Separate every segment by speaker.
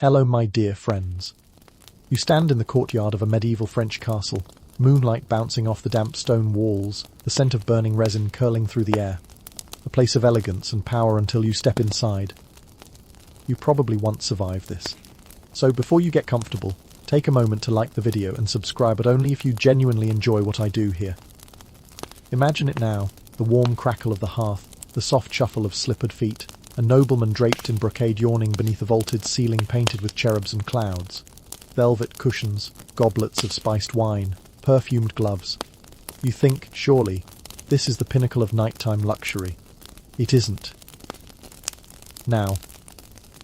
Speaker 1: Hello, my dear friends. You stand in the courtyard of a medieval French castle, moonlight bouncing off the damp stone walls, the scent of burning resin curling through the air. A place of elegance and power until you step inside. You probably once survived this. So before you get comfortable, take a moment to like the video and subscribe, but only if you genuinely enjoy what I do here. Imagine it now, the warm crackle of the hearth, the soft shuffle of slippered feet, a nobleman draped in brocade yawning beneath a vaulted ceiling painted with cherubs and clouds. Velvet cushions, goblets of spiced wine, perfumed gloves. You think, surely, this is the pinnacle of nighttime luxury. It isn't. Now,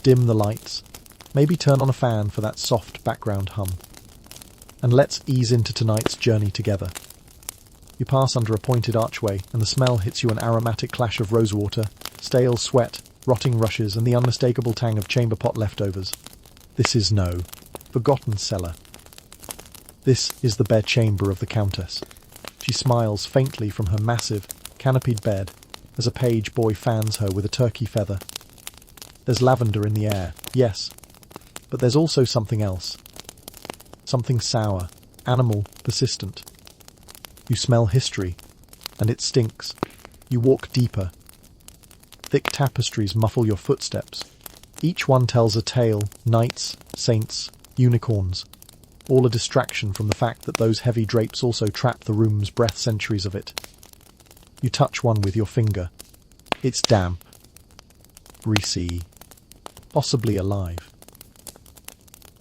Speaker 1: dim the lights, maybe turn on a fan for that soft background hum. And let's ease into tonight's journey together. You pass under a pointed archway, and the smell hits you, an aromatic clash of rosewater, stale sweat, rotting rushes, and the unmistakable tang of chamber pot leftovers. This is no forgotten cellar. This is the bedchamber of the Countess. She smiles faintly from her massive, canopied bed as a page boy fans her with a turkey feather. There's lavender in the air, yes, but there's also something else. Something sour, animal, persistent. You smell history, and it stinks. You walk deeper. Thick tapestries muffle your footsteps. Each one tells a tale: knights, saints, unicorns. All a distraction from the fact that those heavy drapes also trap the room's breath, centuries of it. You touch one with your finger. It's damp, greasy, possibly alive.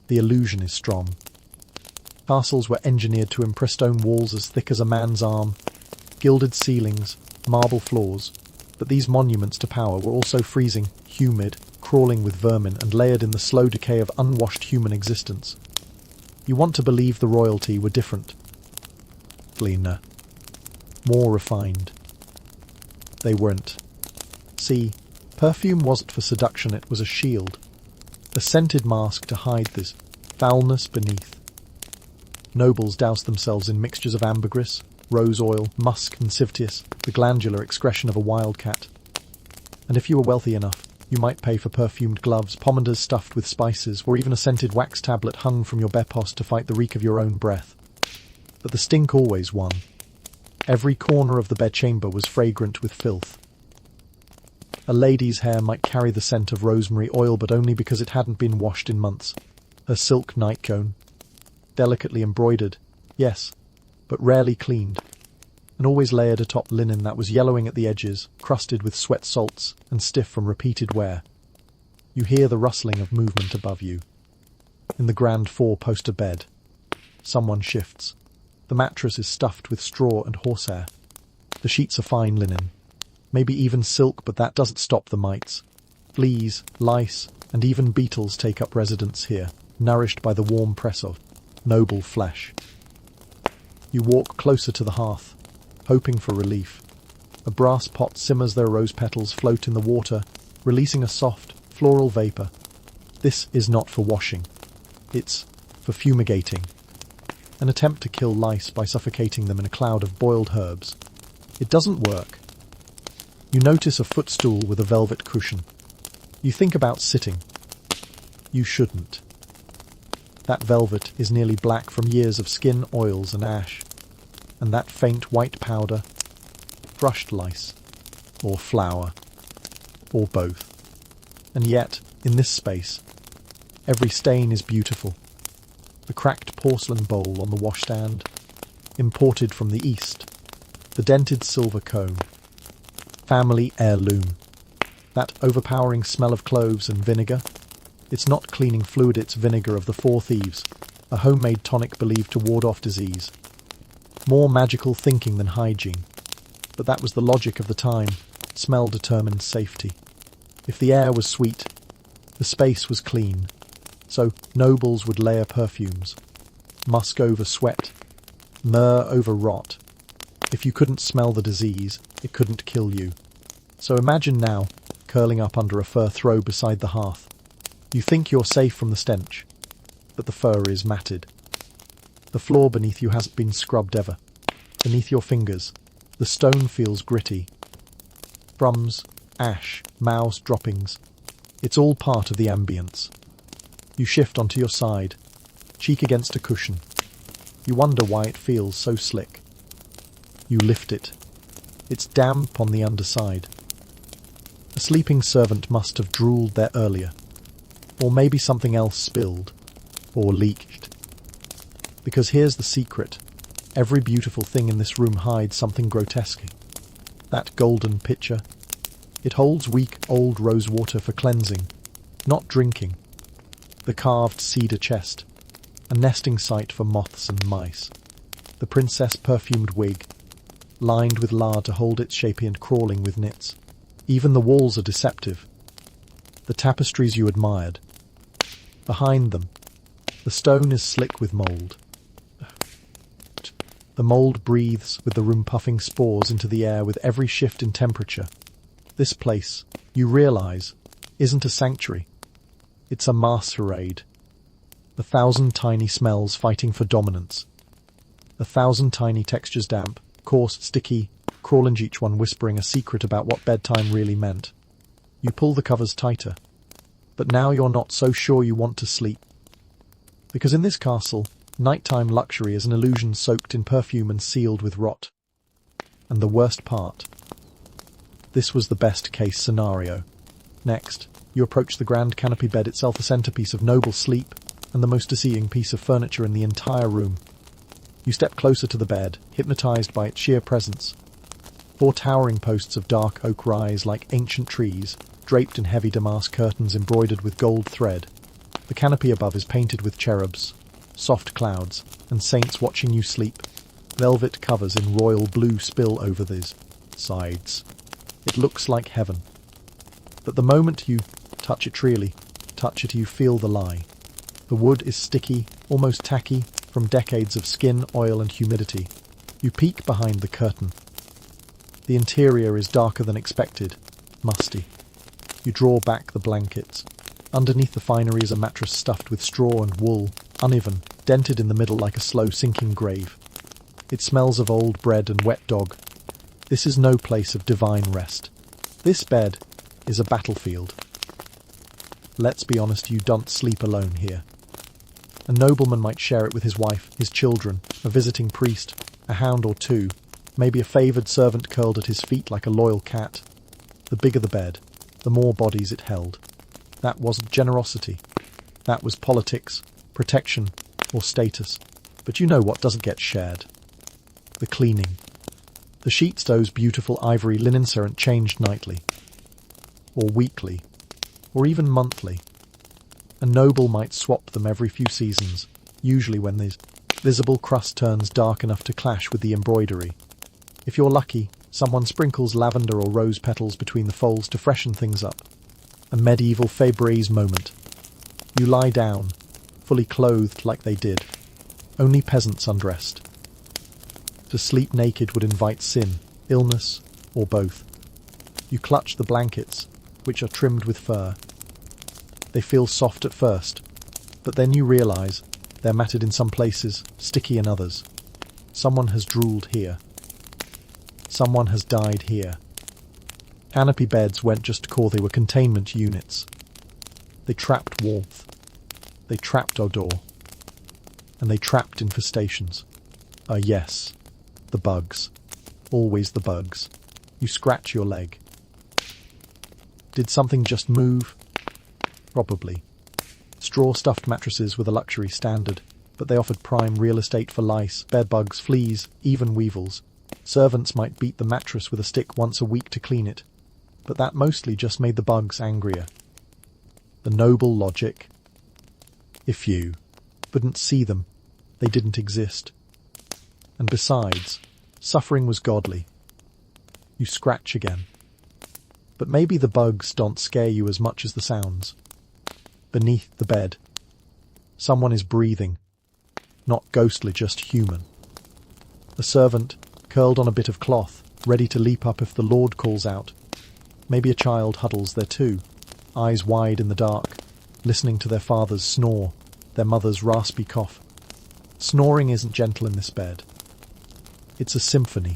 Speaker 1: The illusion is strong. Castles were engineered to impress, stone walls as thick as a man's arm, gilded ceilings, marble floors. But these monuments to power were also freezing, humid, crawling with vermin, and layered in the slow decay of unwashed human existence. You want to believe the royalty were different. Cleaner. More refined. They weren't. See, perfume wasn't for seduction, it was a shield. A scented mask to hide this foulness beneath. Nobles doused themselves in mixtures of ambergris, rose oil, musk, and civettius, the glandular excretion of a wildcat. And if you were wealthy enough, you might pay for perfumed gloves, pomanders stuffed with spices, or even a scented wax tablet hung from your bedpost to fight the reek of your own breath. But the stink always won. Every corner of the bedchamber was fragrant with filth. A lady's hair might carry the scent of rosemary oil, but only because it hadn't been washed in months. Her silk nightgown, delicately embroidered, yes, but rarely cleaned, and always layered atop linen that was yellowing at the edges, crusted with sweat salts and stiff from repeated wear. You hear the rustling of movement above you. In the grand four-poster bed, someone shifts. The mattress is stuffed with straw and horsehair. The sheets are fine linen, maybe even silk, but that doesn't stop the mites. Fleas, lice, and even beetles take up residence here, nourished by the warm press of noble flesh. You walk closer to the hearth, hoping for relief. A brass pot simmers, their rose petals float in the water, releasing a soft, floral vapor. This is not for washing. It's for fumigating. An attempt to kill lice by suffocating them in a cloud of boiled herbs. It doesn't work. You notice a footstool with a velvet cushion. You think about sitting. You shouldn't. That velvet is nearly black from years of skin oils and ash. And that faint white powder, crushed lice, or flour, or both. And yet, in this space, every stain is beautiful. The cracked porcelain bowl on the washstand, imported from the East. The dented silver cone, family heirloom. That overpowering smell of cloves and vinegar. It's not cleaning fluid, it's vinegar of the Four Thieves, a homemade tonic believed to ward off disease. More magical thinking than hygiene. But that was the logic of the time. Smell determined safety. If the air was sweet, the space was clean. So nobles would layer perfumes. Musk over sweat. Myrrh over rot. If you couldn't smell the disease, it couldn't kill you. So imagine now, curling up under a fur throw beside the hearth. You think you're safe from the stench, but the fur is matted. The floor beneath you hasn't been scrubbed ever. Beneath your fingers, the stone feels gritty. Crumbs, ash, mouse droppings. It's all part of the ambience. You shift onto your side, cheek against a cushion. You wonder why it feels so slick. You lift it. It's damp on the underside. A sleeping servant must have drooled there earlier. Or maybe something else spilled. Or leaked. Because here's the secret. Every beautiful thing in this room hides something grotesque. That golden pitcher. It holds weak old rose water for cleansing, not drinking. The carved cedar chest. A nesting site for moths and mice. The princess perfumed wig, lined with lard to hold its shapey and crawling with nits. Even the walls are deceptive. The tapestries you admired. Behind them, the stone is slick with mould. The mould breathes with the room puffing spores into the air with every shift in temperature. This place, you realize, isn't a sanctuary. It's a masquerade. 1,000 tiny smells fighting for dominance. 1,000 tiny textures damp, coarse, sticky, crawling each one whispering a secret about what bedtime really meant. You pull the covers tighter. But now you're not so sure you want to sleep. Because in this castle, nighttime luxury is an illusion soaked in perfume and sealed with rot. And the worst part. This was the best case scenario. Next, you approach the grand canopy bed itself, a centerpiece of noble sleep, and the most deceiving piece of furniture in the entire room. You step closer to the bed, hypnotized by its sheer presence. 4 towering posts of dark oak rise like ancient trees, draped in heavy damask curtains embroidered with gold thread. The canopy above is painted with cherubs, soft clouds, and saints watching you sleep. Velvet covers in royal blue spill over these sides. It looks like heaven. But the moment you touch it really, touch it, you feel the lie. The wood is sticky, almost tacky, from decades of skin, oil and humidity. You peek behind the curtain. The interior is darker than expected, musty. You draw back the blankets. Underneath the finery is a mattress stuffed with straw and wool, uneven, dented in the middle like a slow sinking grave. It smells of old bread and wet dog. This is no place of divine rest. This bed is a battlefield. Let's be honest, you don't sleep alone here. A nobleman might share it with his wife, his children, a visiting priest, a hound or two, maybe a favoured servant curled at his feet like a loyal cat. The bigger the bed, the more bodies it held. That wasn't generosity. That was politics, protection, or status. But you know what doesn't get shared? The cleaning. The sheets, those beautiful ivory linens, aren't changed nightly, or weekly, or even monthly. A noble might swap them every few seasons, usually when the visible crust turns dark enough to clash with the embroidery. If you're lucky, someone sprinkles lavender or rose petals between the folds to freshen things up. A medieval Febreze moment. You lie down, fully clothed like they did. Only peasants undressed. To sleep naked would invite sin, illness, or both. You clutch the blankets, which are trimmed with fur. They feel soft at first, but then you realize they're matted in some places, sticky in others. Someone has drooled here. Someone has died here. Canopy beds weren't just core, they were containment units. They trapped warmth. They trapped odor. And they trapped infestations. Yes. The bugs. Always the bugs. You scratch your leg. Did something just move? Probably. Straw-stuffed mattresses were the luxury standard, but they offered prime real estate for lice, bedbugs, fleas, even weevils. Servants might beat the mattress with a stick once a week to clean it, but that mostly just made the bugs angrier. The noble logic. If you wouldn't see them, they didn't exist. And besides, suffering was godly. You scratch again. But maybe the bugs don't scare you as much as the sounds. Beneath the bed, someone is breathing. Not ghostly, just human. A servant, curled on a bit of cloth, ready to leap up if the Lord calls out. Maybe a child huddles there too, eyes wide in the dark, listening to their father's snore, their mother's raspy cough. Snoring isn't gentle in this bed. It's a symphony.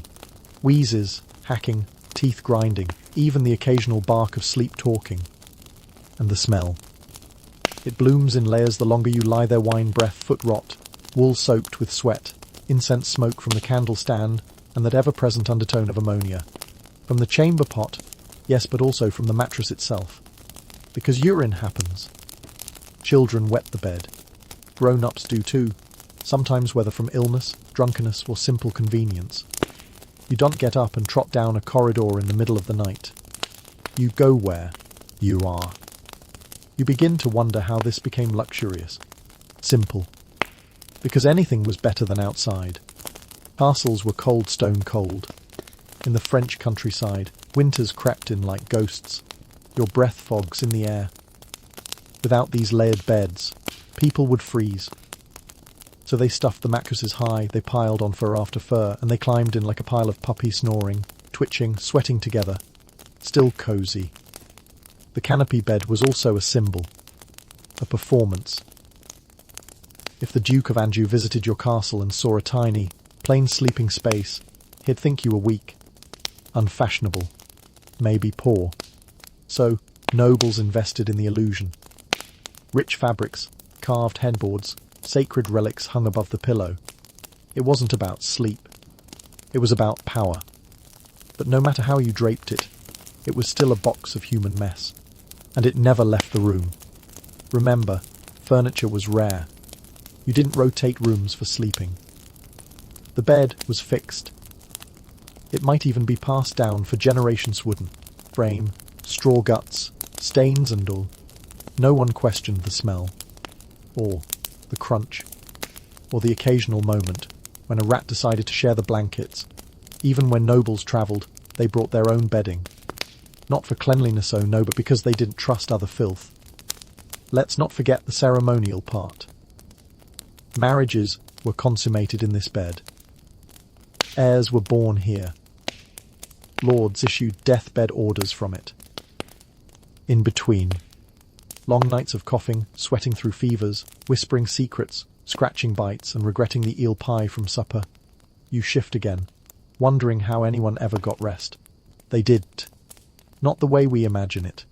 Speaker 1: Wheezes, hacking, teeth grinding, even the occasional bark of sleep talking. And the smell. It blooms in layers the longer you lie there, wine breath, foot rot, wool soaked with sweat, incense smoke from the candle stand, and that ever-present undertone of ammonia. From the chamber pot, yes, but also from the mattress itself. Because urine happens. Children wet the bed. Grown-ups do too, sometimes whether from illness, drunkenness, or simple convenience. You don't get up and trot down a corridor in the middle of the night. You go where you are. You begin to wonder how this became luxurious. Simple. Because anything was better than outside. Castles were cold, stone cold. In the French countryside, winters crept in like ghosts. Your breath fogs in the air. Without these layered beds, people would freeze. So they stuffed the mattresses high, they piled on fur after fur, and they climbed in like a pile of puppies snoring, twitching, sweating together. Still cozy. The canopy bed was also a symbol. A performance. If the Duke of Anjou visited your castle and saw a tiny, plain sleeping space, he'd think you were weak, unfashionable, maybe poor. So, nobles invested in the illusion. Rich fabrics, carved headboards, sacred relics hung above the pillow. It wasn't about sleep. It was about power. But no matter how you draped it, it was still a box of human mess. And it never left the room. Remember, furniture was rare. You didn't rotate rooms for sleeping. The bed was fixed. It might even be passed down for generations. Wooden frame, straw guts, stains and all. No one questioned the smell, or the crunch, or the occasional moment when a rat decided to share the blankets. Even when nobles travelled, they brought their own bedding. Not for cleanliness, oh no, but because they didn't trust other filth. Let's not forget the ceremonial part. Marriages were consummated in this bed. Heirs were born here. Lords issued deathbed orders from it. In between, long nights of coughing, sweating through fevers, whispering secrets, scratching bites, and regretting the eel pie from supper. You shift again, wondering how anyone ever got rest. They didn't. Not the way we imagine it.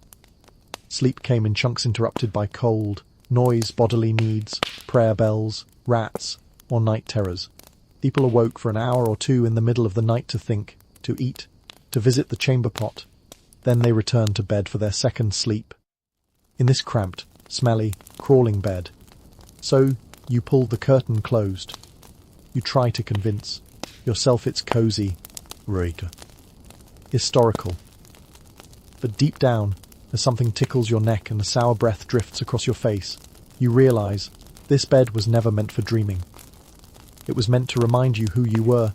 Speaker 1: Sleep came in chunks interrupted by cold, noise, bodily needs, prayer bells, rats, or night terrors. People awoke for an hour or two in the middle of the night to think, to eat, to visit the chamber pot. Then they returned to bed for their second sleep. In this cramped, smelly, crawling bed. So you pulled the curtain closed. You try to convince yourself it's cozy, right, historical. But deep down, as something tickles your neck and the sour breath drifts across your face, you realize this bed was never meant for dreaming. It was meant to remind you who you were,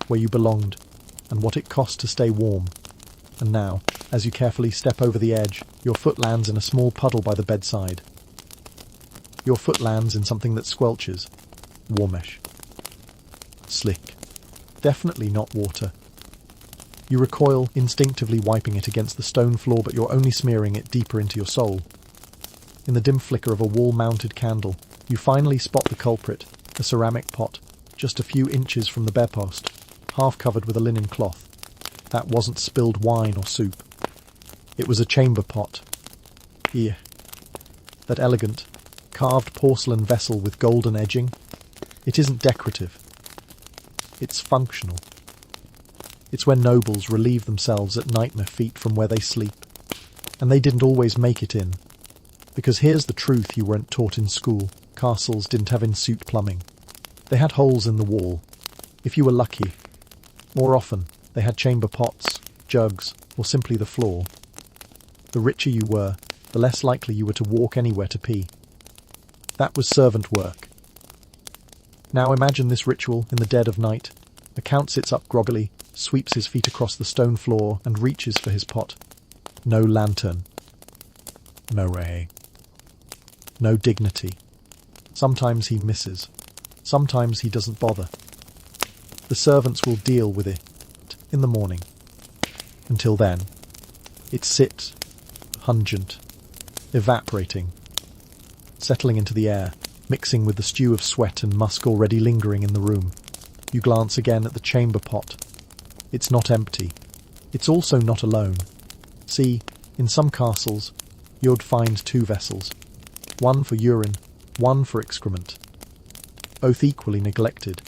Speaker 1: where you belonged, and what it cost to stay warm. And now, as you carefully step over the edge, your foot lands in a small puddle by the bedside. Your foot lands in something that squelches. Warmish. Slick. Definitely not water. You recoil, instinctively wiping it against the stone floor, but you're only smearing it deeper into your soul. In the dim flicker of a wall-mounted candle, you finally spot the culprit, a ceramic pot, just a few inches from the bedpost, half covered with a linen cloth. That wasn't spilled wine or soup. It was a chamber pot. Here. That elegant, carved porcelain vessel with golden edging. It isn't decorative. It's functional. It's where nobles relieve themselves at night in their feet from where they sleep. And they didn't always make it in. Because here's the truth you weren't taught in school. Castles didn't have in-suit plumbing. They had holes in the wall. If you were lucky. More often, they had chamber pots, jugs, or simply the floor. The richer you were, the less likely you were to walk anywhere to pee. That was servant work. Now imagine this ritual in the dead of night. A count sits up groggily, sweeps his feet across the stone floor, and reaches for his pot. No lantern. No ray. No dignity. Sometimes he misses. Sometimes he doesn't bother. The servants will deal with it in the morning. Until then, it sits, pungent, evaporating, settling into the air, mixing with the stew of sweat and musk already lingering in the room. You glance again at the chamber pot. It's not empty. It's also not alone. See, in some castles, you'd find two vessels. one for urine, one for excrement. Both equally neglected.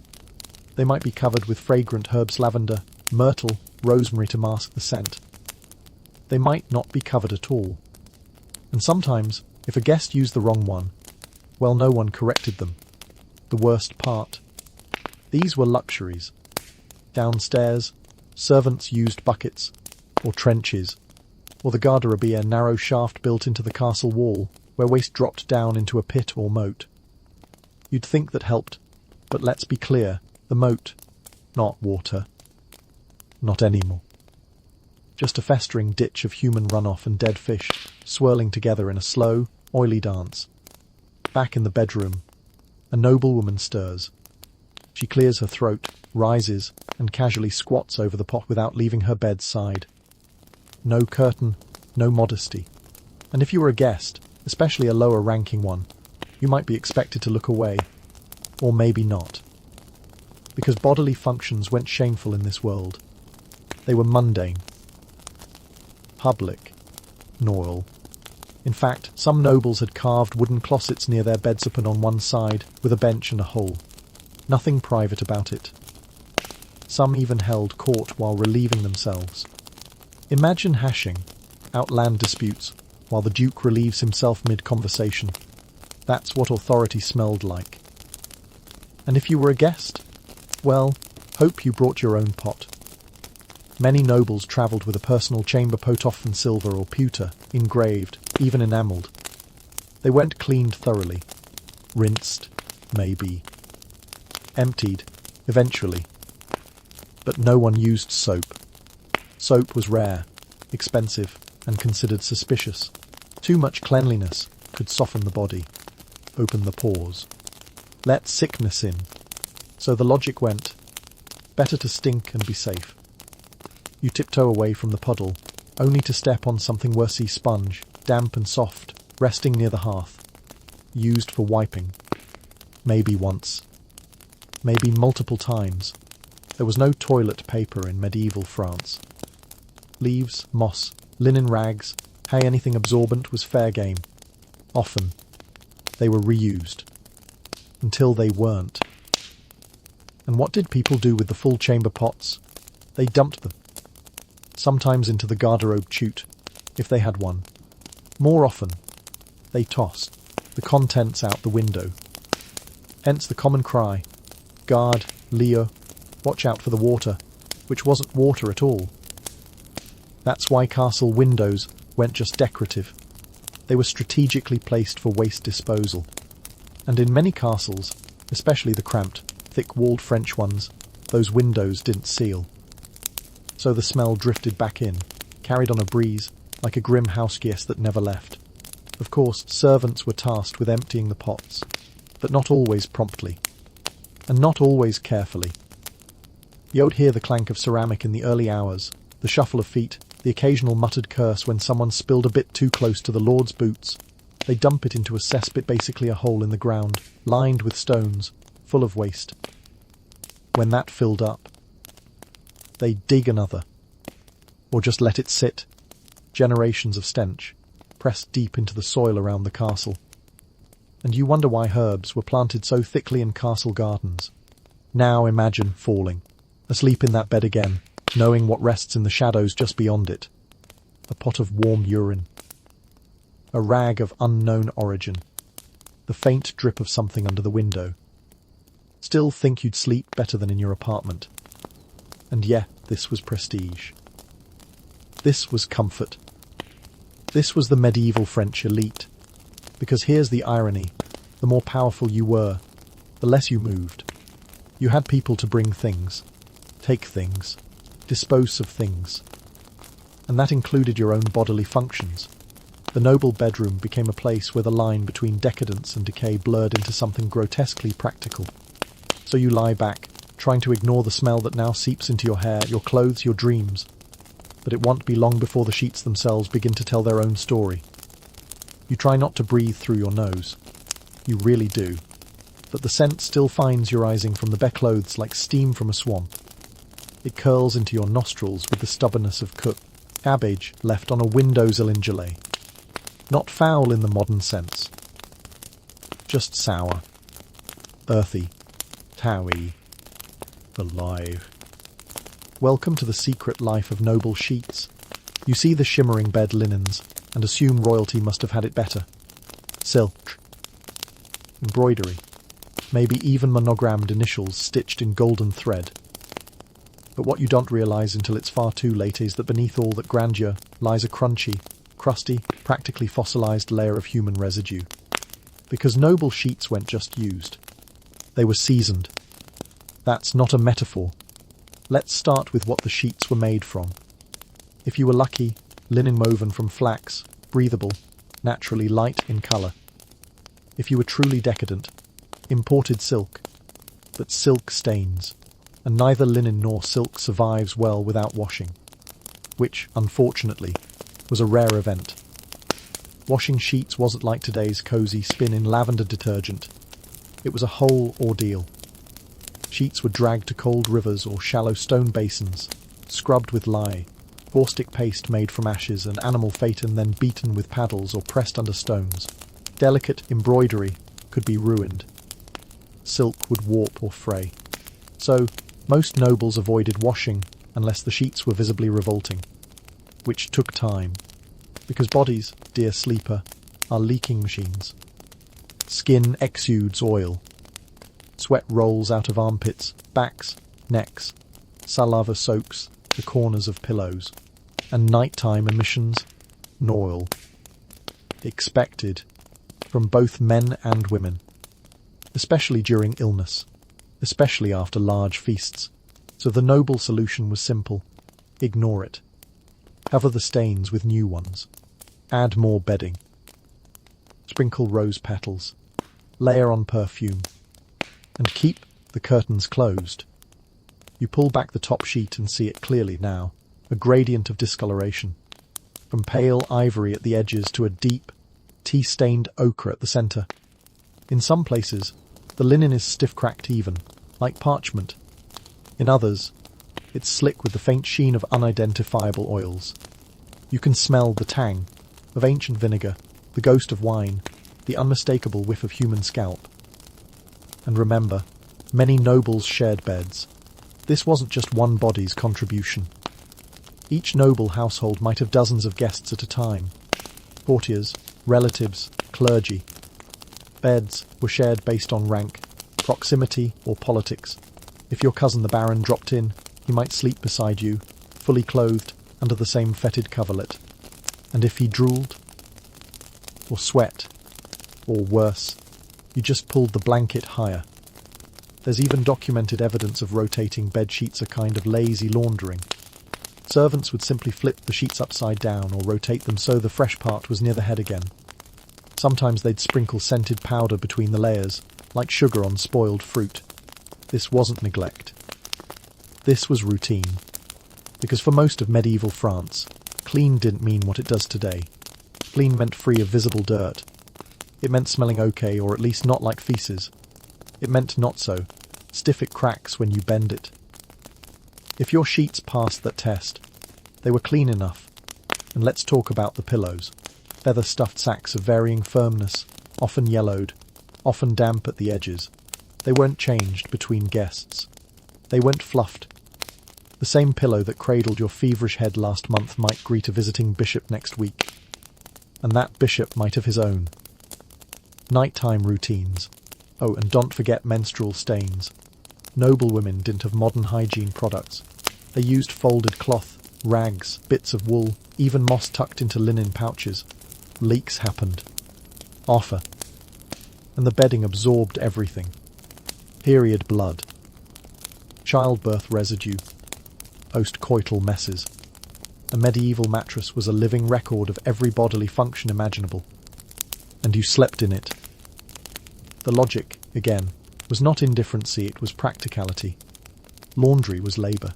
Speaker 1: They might be covered with fragrant herbs, lavender, myrtle, rosemary to mask the scent. They might not be covered at all. And sometimes, if a guest used the wrong one, well, no one corrected them. The worst part. These were luxuries. Downstairs, servants used buckets, or trenches, or the garderobe, a narrow shaft built into the castle wall, where waste dropped down into a pit or moat. You'd think that helped, but let's be clear, the moat, not water. Not anymore. Just a festering ditch of human runoff and dead fish, swirling together in a slow, oily dance. Back in the bedroom, a noblewoman stirs. She clears her throat, rises, and casually squats over the pot without leaving her bed's side. No curtain, no modesty. And if you were a guest, especially a lower-ranking one, you might be expected to look away. Or maybe not. Because bodily functions went shameful in this world. They were mundane. Public. Noil. In fact, some nobles had carved wooden closets near their beds open on one side, with a bench and a hole. Nothing private about it. Some even held court while relieving themselves. Imagine hashing out land disputes while the Duke relieves himself mid-conversation. That's what authority smelled like. And if you were a guest, well, hope you brought your own pot. Many nobles travelled with a personal chamber pot, often silver or pewter, engraved, even enamelled. They went cleaned thoroughly. Rinsed, maybe. Emptied, eventually. But no one used soap. Soap was rare, expensive, and considered suspicious. Too much cleanliness could soften the body, open the pores, let sickness in. So the logic went, better to stink and be safe. You tiptoe away from the puddle, only to step on something worse, sponge, damp and soft, resting near the hearth. Used for wiping. Maybe once. Maybe multiple times. There was no toilet paper in medieval France. Leaves, moss, linen rags, hey, anything absorbent was fair game. Often, they were reused. Until they weren't. And what did people do with the full chamber pots? They dumped them. Sometimes into the garderobe chute, if they had one. More often, they tossed the contents out the window. Hence the common cry, guard, Leo, watch out for the water, which wasn't water at all. That's why castle windows weren't just decorative. They were strategically placed for waste disposal. And in many castles, especially the cramped, thick-walled French ones, those windows didn't seal. So the smell drifted back in, carried on a breeze, like a grim house guest that never left. Of course, servants were tasked with emptying the pots, but not always promptly, and not always carefully. You'd hear the clank of ceramic in the early hours, the shuffle of feet, the occasional muttered curse when someone spilled a bit too close to the Lord's boots. They dump it into a cesspit, basically a hole in the ground, lined with stones, full of waste. When that filled up, they dig another, or just let it sit, generations of stench, pressed deep into the soil around the castle. And you wonder why herbs were planted so thickly in castle gardens. Now imagine falling, asleep in that bed again, knowing what rests in the shadows just beyond it. A pot of warm urine. A rag of unknown origin. The faint drip of something under the window. Still think you'd sleep better than in your apartment. And yeah, this was prestige. This was comfort. This was the medieval French elite. Because here's the irony. The more powerful you were, the less you moved. You had people to bring things, take things, dispose of things. And that included your own bodily functions. The noble bedroom became a place where the line between decadence and decay blurred into something grotesquely practical. So you lie back, trying to ignore the smell that now seeps into your hair, your clothes, your dreams. But it won't be long before the sheets themselves begin to tell their own story. You try not to breathe through your nose. You really do. But the scent still finds your rising from the bedclothes like steam from a swamp. It curls into your nostrils with the stubbornness of cooked cabbage left on a windowsill in July. Not foul in the modern sense, just sour, earthy, towy, alive. Welcome to the secret life of noble sheets. You see the shimmering bed linens and assume royalty must have had it better. Silk, embroidery, maybe even monogrammed initials stitched in golden thread. But what you don't realise until it's far too late is that beneath all that grandeur lies a crunchy, crusty, practically fossilised layer of human residue. Because noble sheets weren't just used. They were seasoned. That's not a metaphor. Let's start with what the sheets were made from. If you were lucky, linen woven from flax, breathable, naturally light in colour. If you were truly decadent, imported silk. But silk stains, and neither linen nor silk survives well without washing, which, unfortunately, was a rare event. Washing sheets wasn't like today's cosy spin in lavender detergent. It was a whole ordeal. Sheets were dragged to cold rivers or shallow stone basins, scrubbed with lye, caustic paste made from ashes and animal fat, and then beaten with paddles or pressed under stones. Delicate embroidery could be ruined. Silk would warp or fray. So, most nobles avoided washing unless the sheets were visibly revolting, which took time, because bodies, dear sleeper, are leaking machines. Skin exudes oil. Sweat rolls out of armpits, backs, necks. Saliva soaks the corners of pillows. And nighttime emissions, oil. Expected from both men and women, especially during illness, especially after large feasts. So the noble solution was simple. Ignore it. Cover the stains with new ones. Add more bedding. Sprinkle rose petals. Layer on perfume. And keep the curtains closed. You pull back the top sheet and see it clearly now. A gradient of discoloration. From pale ivory at the edges to a deep, tea-stained ochre at the centre. In some places, the linen is stiff-cracked even, like parchment. In others, it's slick with the faint sheen of unidentifiable oils. You can smell the tang of ancient vinegar, the ghost of wine, the unmistakable whiff of human scalp. And remember, many nobles shared beds. This wasn't just one body's contribution. Each noble household might have dozens of guests at a time. Courtiers, relatives, clergy. Beds were shared based on rank, proximity, or politics. If your cousin the Baron dropped in, he might sleep beside you, fully clothed, under the same fetid coverlet. And if he drooled, or sweat, or worse, you just pulled the blanket higher. There's even documented evidence of rotating bed sheets, a kind of lazy laundering. Servants would simply flip the sheets upside down or rotate them so the fresh part was near the head again. Sometimes they'd sprinkle scented powder between the layers, like sugar on spoiled fruit. This wasn't neglect. This was routine. Because for most of medieval France, clean didn't mean what it does today. Clean meant free of visible dirt. It meant smelling okay, or at least not like feces. It meant not so. Stiff it cracks when you bend it. If your sheets passed that test, they were clean enough. And let's talk about the pillows. Feather-stuffed sacks of varying firmness, often yellowed, often damp at the edges. They weren't changed between guests. They weren't fluffed. The same pillow that cradled your feverish head last month might greet a visiting bishop next week. And that bishop might have his own. Nighttime routines. Oh, and don't forget menstrual stains. Noble women didn't have modern hygiene products. They used folded cloth, rags, bits of wool, even moss tucked into linen pouches. Leaks happened. Often. And the bedding absorbed everything. Period blood. Childbirth residue. Postcoital messes. A medieval mattress was a living record of every bodily function imaginable. And you slept in it. The logic, again, was not indifferency, it was practicality. Laundry was labour.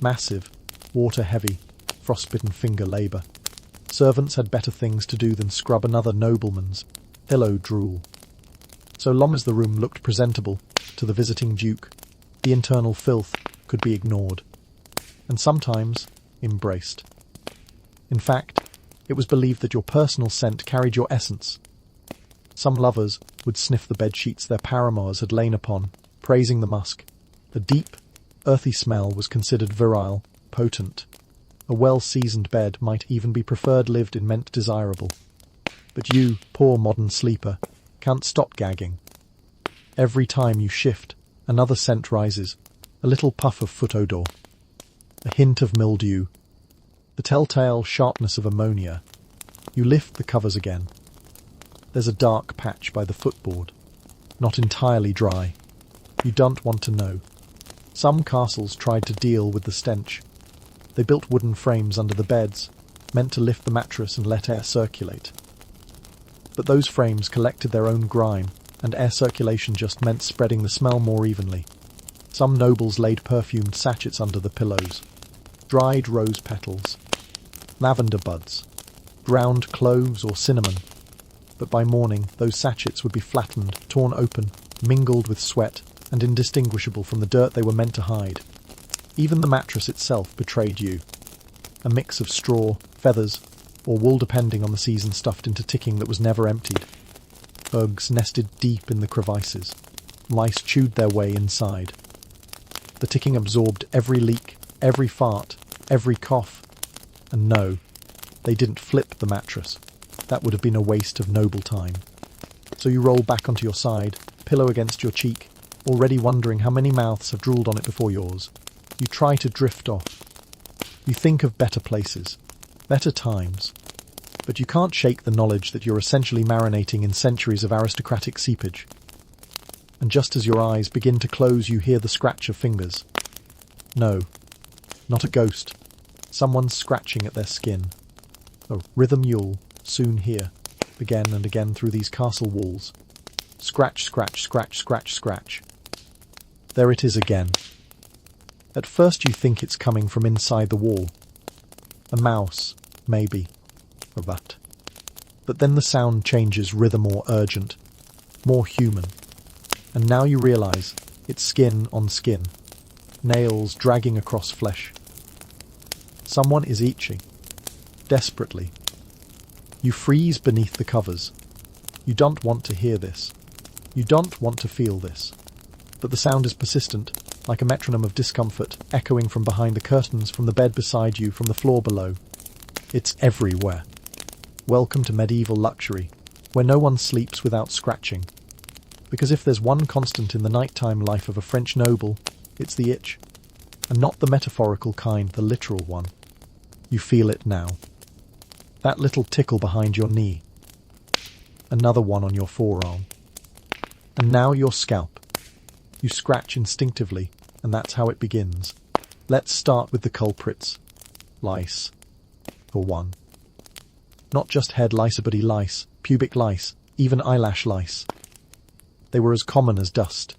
Speaker 1: Massive, water-heavy, frostbitten finger labour. Servants had better things to do than scrub another nobleman's pillow drool. So long as the room looked presentable to the visiting duke, the internal filth could be ignored. And sometimes embraced. In fact, it was believed that your personal scent carried your essence. Some lovers would sniff the bed sheets their paramours had lain upon, praising the musk. The deep, earthy smell was considered virile, potent. A well-seasoned bed might even be preferred lived in meant desirable. But you, poor modern sleeper, can't stop gagging. Every time you shift, another scent rises, a little puff of foot odour, a hint of mildew, the telltale sharpness of ammonia. You lift the covers again. There's a dark patch by the footboard, not entirely dry. You don't want to know. Some castles tried to deal with the stench. They built wooden frames under the beds, meant to lift the mattress and let air circulate. But those frames collected their own grime, and air circulation just meant spreading the smell more evenly. Some nobles laid perfumed sachets under the pillows. Dried rose petals, lavender buds, ground cloves or cinnamon. But by morning, those sachets would be flattened, torn open, mingled with sweat, and indistinguishable from the dirt they were meant to hide. Even the mattress itself betrayed you. A mix of straw, feathers, or wool depending on the season stuffed into ticking that was never emptied. Bugs nested deep in the crevices. Mice chewed their way inside. The ticking absorbed every leak, every fart, every cough. And no, they didn't flip the mattress. That would have been a waste of noble time. So you roll back onto your side, pillow against your cheek, already wondering how many mouths have drooled on it before yours. You try to drift off. You think of better places, better times. But you can't shake the knowledge that you're essentially marinating in centuries of aristocratic seepage. And just as your eyes begin to close, you hear the scratch of fingers. No, not a ghost. Someone's scratching at their skin. A rhythm you'll soon hear, again and again through these castle walls. Scratch, scratch, scratch, scratch, scratch. There it is again. At first you think it's coming from inside the wall. A mouse, maybe. A rat. But then the sound changes, rhythm more urgent, more human. And now you realise it's skin on skin, nails dragging across flesh. Someone is itching, desperately. You freeze beneath the covers. You don't want to hear this. You don't want to feel this. But the sound is persistent, like a metronome of discomfort, echoing from behind the curtains, from the bed beside you, from the floor below. It's everywhere. Welcome to medieval luxury, where no one sleeps without scratching. Because if there's one constant in the nighttime life of a French noble, it's the itch. And not the metaphorical kind, the literal one. You feel it now. That little tickle behind your knee. Another one on your forearm. And now your scalp. You scratch instinctively, and that's how it begins. Let's start with the culprits. Lice. For one. Not just head lice, but lice, pubic lice, even eyelash lice. They were as common as dust.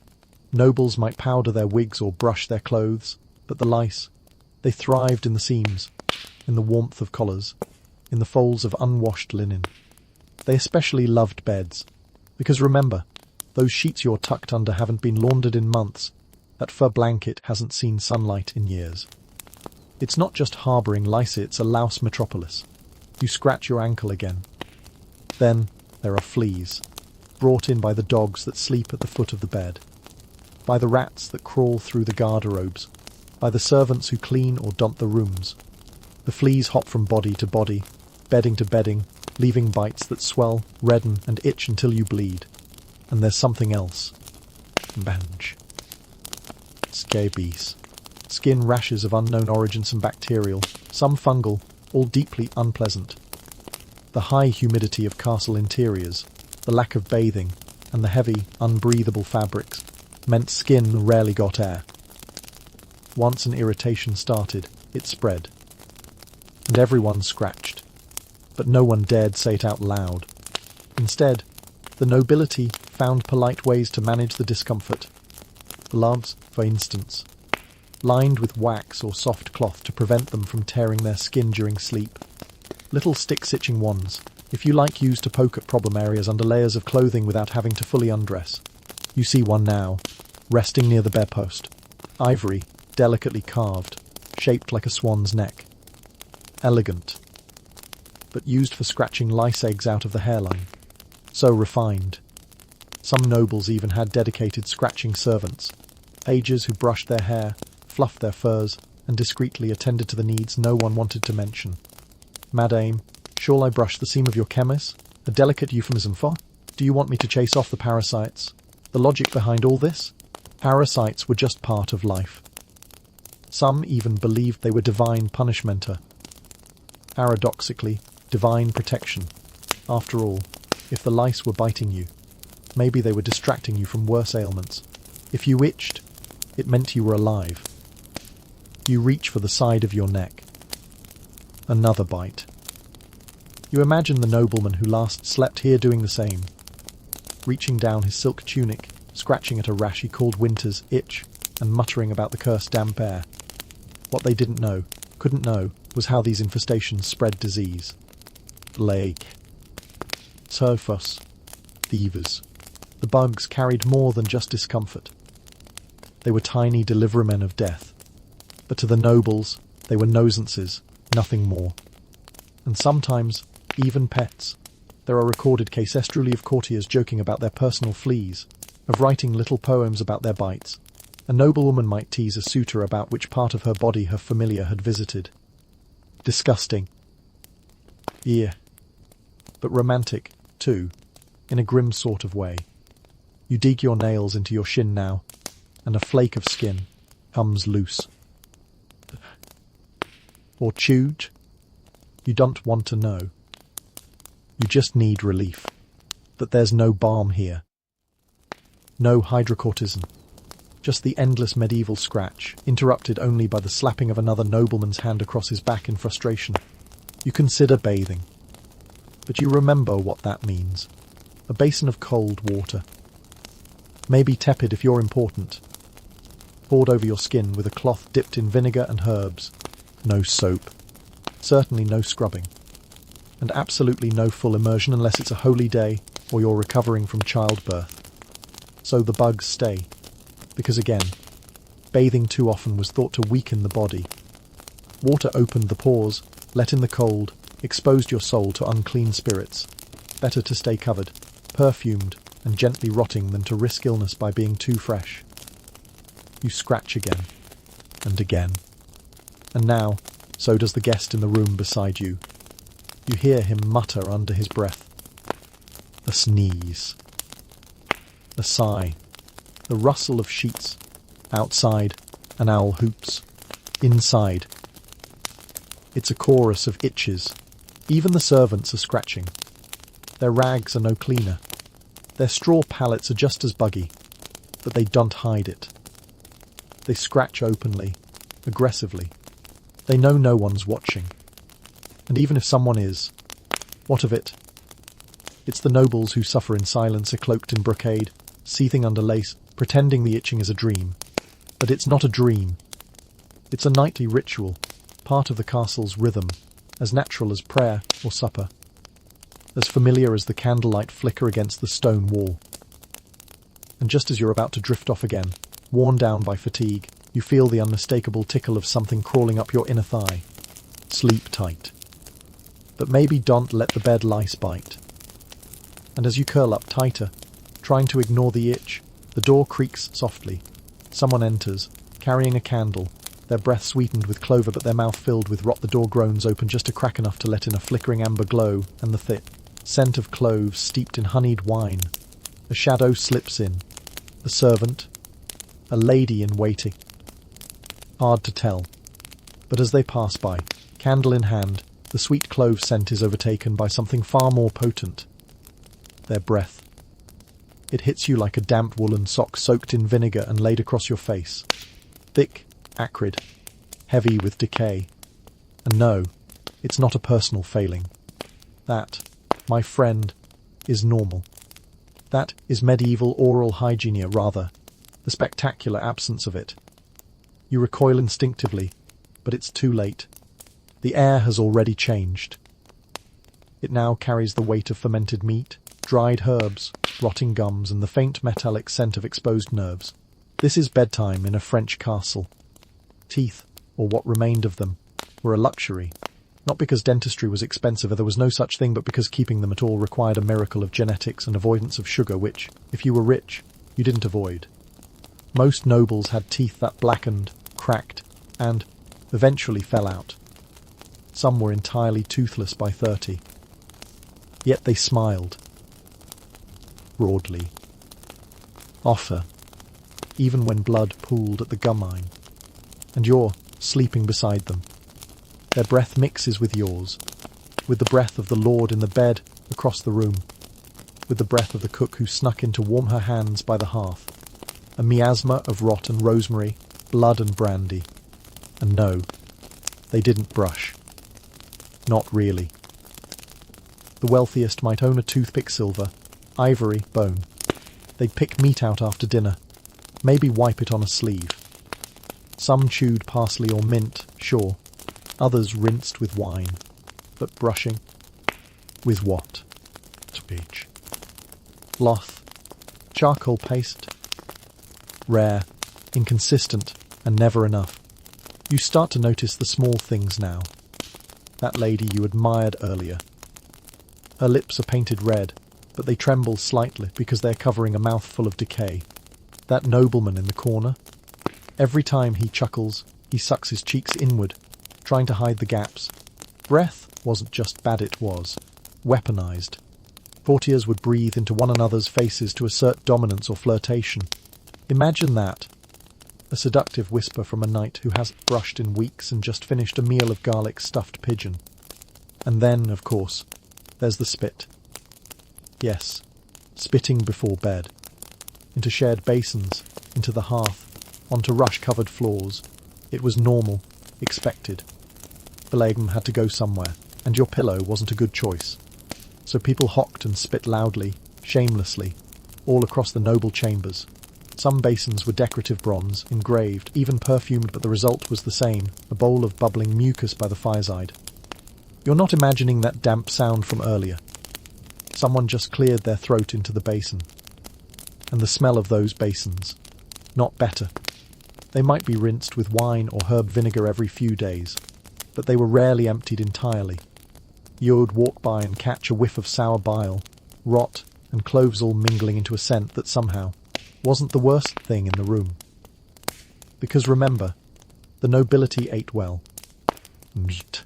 Speaker 1: Nobles might powder their wigs or brush their clothes, but the lice, they thrived in the seams, in the warmth of collars, in the folds of unwashed linen. They especially loved beds, because remember, those sheets you're tucked under haven't been laundered in months. That fur blanket hasn't seen sunlight in years. It's not just harbouring lice, it's a louse metropolis. You scratch your ankle again. Then there are fleas, brought in by the dogs that sleep at the foot of the bed, by the rats that crawl through the garderobes, by the servants who clean or dump the rooms. The fleas hop from body to body, bedding to bedding, leaving bites that swell, redden, and itch until you bleed. And there's something else. Banj. Scabies. Skin rashes of unknown origin, some bacterial, some fungal, all deeply unpleasant. The high humidity of castle interiors, the lack of bathing, and the heavy, unbreathable fabrics meant skin rarely got air. Once an irritation started, it spread. And everyone scratched. But no one dared say it out loud. Instead, the nobility found polite ways to manage the discomfort. Gloves, for instance, lined with wax or soft cloth to prevent them from tearing their skin during sleep. Little stick-stitching wands, if you like, used to poke at problem areas under layers of clothing without having to fully undress. You see one now, resting near the bedpost. Ivory, delicately carved, shaped like a swan's neck. Elegant, but used for scratching lice eggs out of the hairline. So refined, Some nobles even had dedicated scratching servants, pages who brushed their hair, fluffed their furs, and discreetly attended to the needs no one wanted to mention. Madame, shall I brush the seam of your chemise? A delicate euphemism for? Do you want me to chase off the parasites? The logic behind all this? Parasites were just part of life. Some even believed they were divine punishmenta. Paradoxically, divine protection. After all, if the lice were biting you, maybe they were distracting you from worse ailments. If you itched, it meant you were alive. You reach for the side of your neck. Another bite. You imagine the nobleman who last slept here doing the same, reaching down his silk tunic, scratching at a rash he called winter's itch, and muttering about the cursed damp air. What they couldn't know, was how these infestations spread disease. Plague. Typhus. Fevers. The bugs carried more than just discomfort. They were tiny deliverymen of death. But to the nobles, they were nuisances, nothing more. And sometimes, even pets. There are recorded cases truly of courtiers joking about their personal fleas, of writing little poems about their bites. A noblewoman might tease a suitor about which part of her body her familiar had visited. Disgusting. Yeah. But romantic, too, in a grim sort of way. You dig your nails into your shin now, and a flake of skin comes loose. Or chewed? You don't want to know. You just need relief. But there's no balm here. No hydrocortisone. Just the endless medieval scratch, interrupted only by the slapping of another nobleman's hand across his back in frustration. You consider bathing. But you remember what that means. A basin of cold water. Maybe tepid if you're important. Poured over your skin with a cloth dipped in vinegar and herbs. No soap. Certainly no scrubbing. And absolutely no full immersion unless it's a holy day or you're recovering from childbirth. So the bugs stay. Because again, bathing too often was thought to weaken the body. Water opened the pores, let in the cold, exposed your soul to unclean spirits. Better to stay covered, perfumed, and gently rotting than to risk illness by being too fresh. You scratch again, and again. And now, so does the guest in the room beside you. You hear him mutter under his breath. A sneeze. A sigh. The rustle of sheets. Outside, an owl hoops. Inside. It's a chorus of itches. Even the servants are scratching. Their rags are no cleaner. Their straw pallets are just as buggy, but they don't hide it. They scratch openly, aggressively. They know no one's watching. And even if someone is, what of it? It's the nobles who suffer in silence are cloaked in brocade, seething under lace, pretending the itching is a dream. But it's not a dream. It's a nightly ritual, part of the castle's rhythm, as natural as prayer or supper, as familiar as the candlelight flicker against the stone wall. And just as you're about to drift off again, worn down by fatigue, you feel the unmistakable tickle of something crawling up your inner thigh. Sleep tight. But maybe don't let the bed lice bite. And as you curl up tighter, trying to ignore the itch, the door creaks softly. Someone enters, carrying a candle, their breath sweetened with clover but their mouth filled with rot. The door groans open just a crack enough to let in a flickering amber glow and the thick scent of cloves steeped in honeyed wine. A shadow slips in. A servant. A lady in waiting. Hard to tell. But as they pass by, candle in hand, the sweet clove scent is overtaken by something far more potent. Their breath. It hits you like a damp woolen sock soaked in vinegar and laid across your face. Thick, acrid, heavy with decay. And no, it's not a personal failing. That, my friend, is normal. That is medieval oral hygiene, rather, the spectacular absence of it. You recoil instinctively, but it's too late. The air has already changed. It now carries the weight of fermented meat, dried herbs, rotting gums, and the faint metallic scent of exposed nerves. This is bedtime in a French castle. Teeth, or what remained of them, were a luxury, Not because dentistry was expensive or there was no such thing, but because keeping them at all required a miracle of genetics and avoidance of sugar, which, if you were rich, you didn't avoid. Most nobles had teeth that blackened, cracked, and eventually fell out. Some were entirely toothless by 30. Yet they smiled. Broadly. Offer. Even when blood pooled at the gummine. And you're sleeping beside them. Their breath mixes with yours. With the breath of the Lord in the bed across the room. With the breath of the cook who snuck in to warm her hands by the hearth. A miasma of rot and rosemary, blood and brandy. And no, they didn't brush. Not really. The wealthiest might own a toothpick silver, ivory, bone. They'd pick meat out after dinner, maybe wipe it on a sleeve. Some chewed parsley or mint, sure. Others rinsed with wine. But brushing? With what? Speech. Cloth. Charcoal paste. Rare, inconsistent, and never enough. You start to notice the small things now. That lady you admired earlier. Her lips are painted red, but they tremble slightly because they're covering a mouthful of decay. That nobleman in the corner. Every time he chuckles, he sucks his cheeks inward, trying to hide the gaps. Breath wasn't just bad, it was weaponized. Courtiers would breathe into one another's faces to assert dominance or flirtation. Imagine that. A seductive whisper from a knight who hasn't brushed in weeks and just finished a meal of garlic-stuffed pigeon. And then, of course, there's the spit. Yes, spitting before bed. Into shared basins, into the hearth, onto rush-covered floors. It was normal, expected. The legum had to go somewhere, and your pillow wasn't a good choice. So people hocked and spit loudly, shamelessly, all across the noble chambers. Some basins were decorative bronze, engraved, even perfumed, but the result was the same, a bowl of bubbling mucus by the fireside. You're not imagining that damp sound from earlier. Someone just cleared their throat into the basin. And the smell of those basins. Not better. They might be rinsed with wine or herb vinegar every few days, but they were rarely emptied entirely. You would walk by and catch a whiff of sour bile, rot, and cloves all mingling into a scent that somehow wasn't the worst thing in the room. Because remember, the nobility ate well. Meat.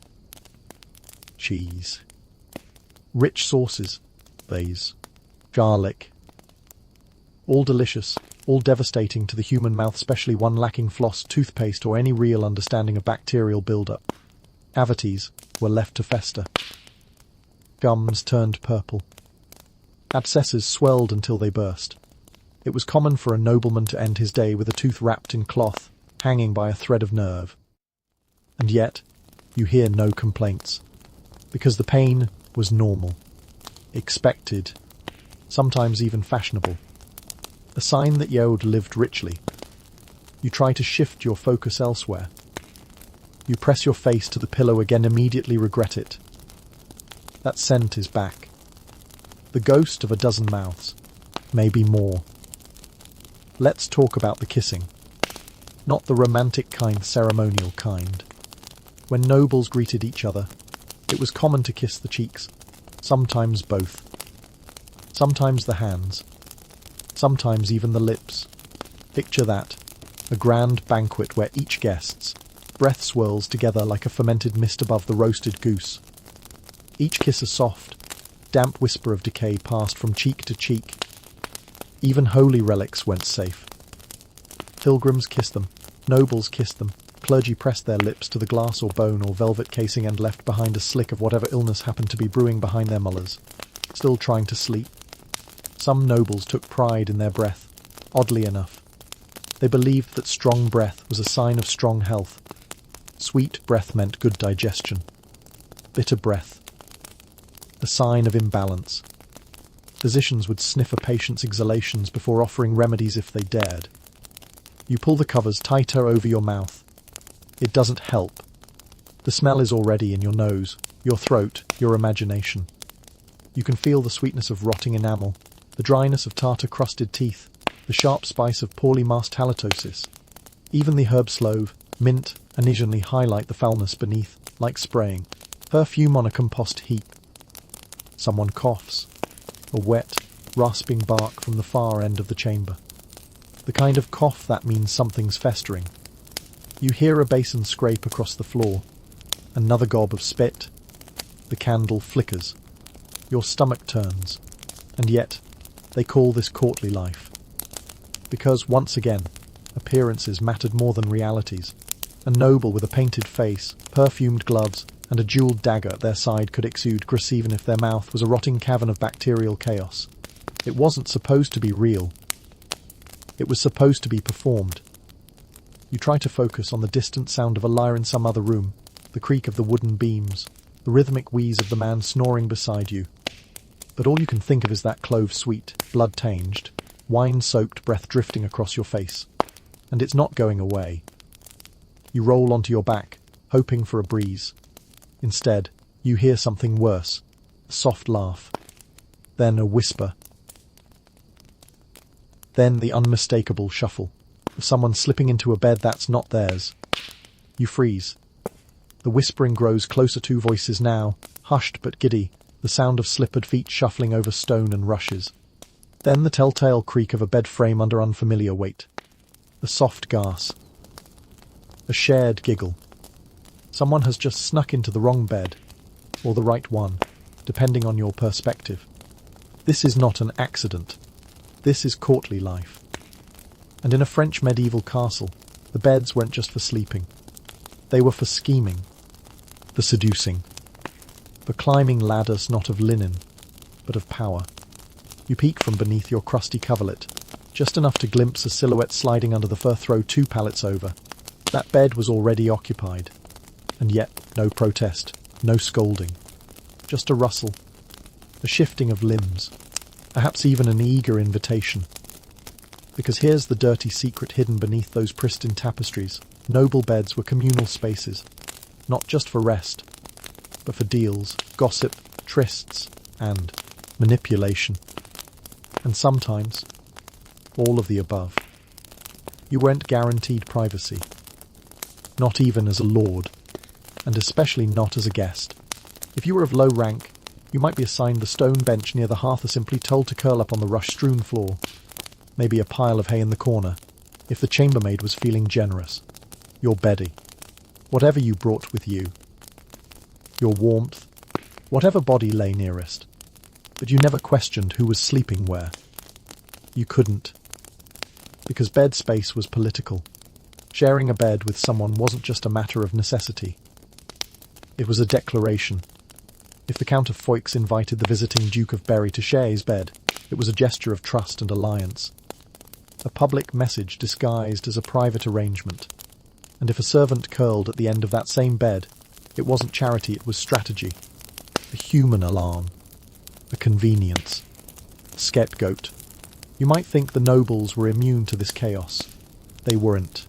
Speaker 1: Cheese. Rich sauces. Vase. Garlic. All delicious, all devastating to the human mouth, especially one lacking floss, toothpaste, or any real understanding of bacterial build-up. Cavities were left to fester. Gums turned purple. Abscesses swelled until they burst. It was common for a nobleman to end his day with a tooth wrapped in cloth, hanging by a thread of nerve. And yet, you hear no complaints. Because the pain was normal. Expected. Sometimes even fashionable. A sign that Yod lived richly. You try to shift your focus elsewhere. You press your face to the pillow again, immediately regret it. That scent is back. The ghost of a dozen mouths. Maybe more. Let's talk about the kissing. Not the romantic kind, ceremonial kind. When nobles greeted each other, it was common to kiss the cheeks, sometimes both. Sometimes the hands. Sometimes even the lips. Picture that. A grand banquet where each guest's breath swirls together like a fermented mist above the roasted goose. Each kiss a soft, damp whisper of decay passed from cheek to cheek. Even holy relics went safe. Pilgrims kissed them, nobles kissed them, clergy pressed their lips to the glass or bone or velvet casing and left behind a slick of whatever illness happened to be brewing behind their mullahs, still trying to sleep. Some nobles took pride in their breath, oddly enough. They believed that strong breath was a sign of strong health. Sweet breath meant good digestion. Bitter breath, a sign of imbalance. Physicians would sniff a patient's exhalations before offering remedies if they dared. You pull the covers tighter over your mouth. It doesn't help. The smell is already in your nose, your throat, your imagination. You can feel the sweetness of rotting enamel, the dryness of tartar-crusted teeth, the sharp spice of poorly masked halitosis. Even the herb slove, mint, and occasionally highlight the foulness beneath, like spraying. Perfume on a compost heap. Someone coughs. A wet, rasping bark from the far end of the chamber. The kind of cough that means something's festering. You hear a basin scrape across the floor. Another gob of spit. The candle flickers. Your stomach turns. And yet, they call this courtly life. Because, once again, appearances mattered more than realities. A noble with a painted face, perfumed gloves, and a jewelled dagger at their side could exude grace even if their mouth was a rotting cavern of bacterial chaos. It wasn't supposed to be real. It was supposed to be performed. You try to focus on the distant sound of a lyre in some other room, the creak of the wooden beams, the rhythmic wheeze of the man snoring beside you. But all you can think of is that clove-sweet, blood-tinged, wine-soaked breath drifting across your face. And it's not going away. You roll onto your back, hoping for a breeze. Instead, you hear something worse, a soft laugh. Then a whisper. Then the unmistakable shuffle of someone slipping into a bed that's not theirs. You freeze. The whispering grows closer, two voices now, hushed but giddy, the sound of slippered feet shuffling over stone and rushes. Then the telltale creak of a bed frame under unfamiliar weight. A soft gasp. A shared giggle. Someone has just snuck into the wrong bed, or the right one, depending on your perspective. This is not an accident. This is courtly life. And in a French medieval castle, the beds weren't just for sleeping. They were for scheming, for seducing, for climbing ladders not of linen, but of power. You peek from beneath your crusty coverlet, just enough to glimpse a silhouette sliding under the fur, throw 2 pallets over. That bed was already occupied. And yet, no protest, no scolding. Just a rustle, a shifting of limbs, perhaps even an eager invitation. Because here's the dirty secret hidden beneath those pristine tapestries. Noble beds were communal spaces, not just for rest, but for deals, gossip, trysts, and manipulation. And sometimes, all of the above. You weren't guaranteed privacy, not even as a lord, and especially not as a guest. If you were of low rank, you might be assigned the stone bench near the hearth or simply told to curl up on the rush-strewn floor. Maybe a pile of hay in the corner, if the chambermaid was feeling generous. Your beddie, whatever you brought with you. Your warmth, whatever body lay nearest. But you never questioned who was sleeping where. You couldn't. Because bed space was political. Sharing a bed with someone wasn't just a matter of necessity. It was a declaration. If the Count of Foix invited the visiting Duke of Berry to share his bed, it was a gesture of trust and alliance. A public message disguised as a private arrangement. And if a servant curled at the end of that same bed, it wasn't charity, it was strategy. A human alarm. A convenience. A scapegoat. You might think the nobles were immune to this chaos. They weren't.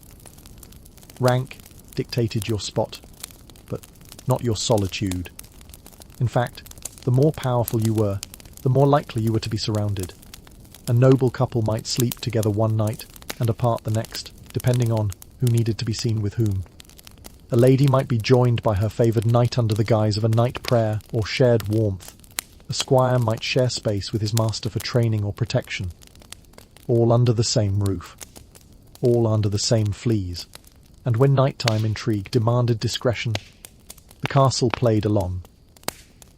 Speaker 1: Rank dictated your spot, but not your solitude. In fact, the more powerful you were, the more likely you were to be surrounded. A noble couple might sleep together one night and apart the next, depending on who needed to be seen with whom. A lady might be joined by her favoured knight under the guise of a night prayer or shared warmth. A squire might share space with his master for training or protection. All under the same roof. All under the same fleas. And when nighttime intrigue demanded discretion, the castle played along.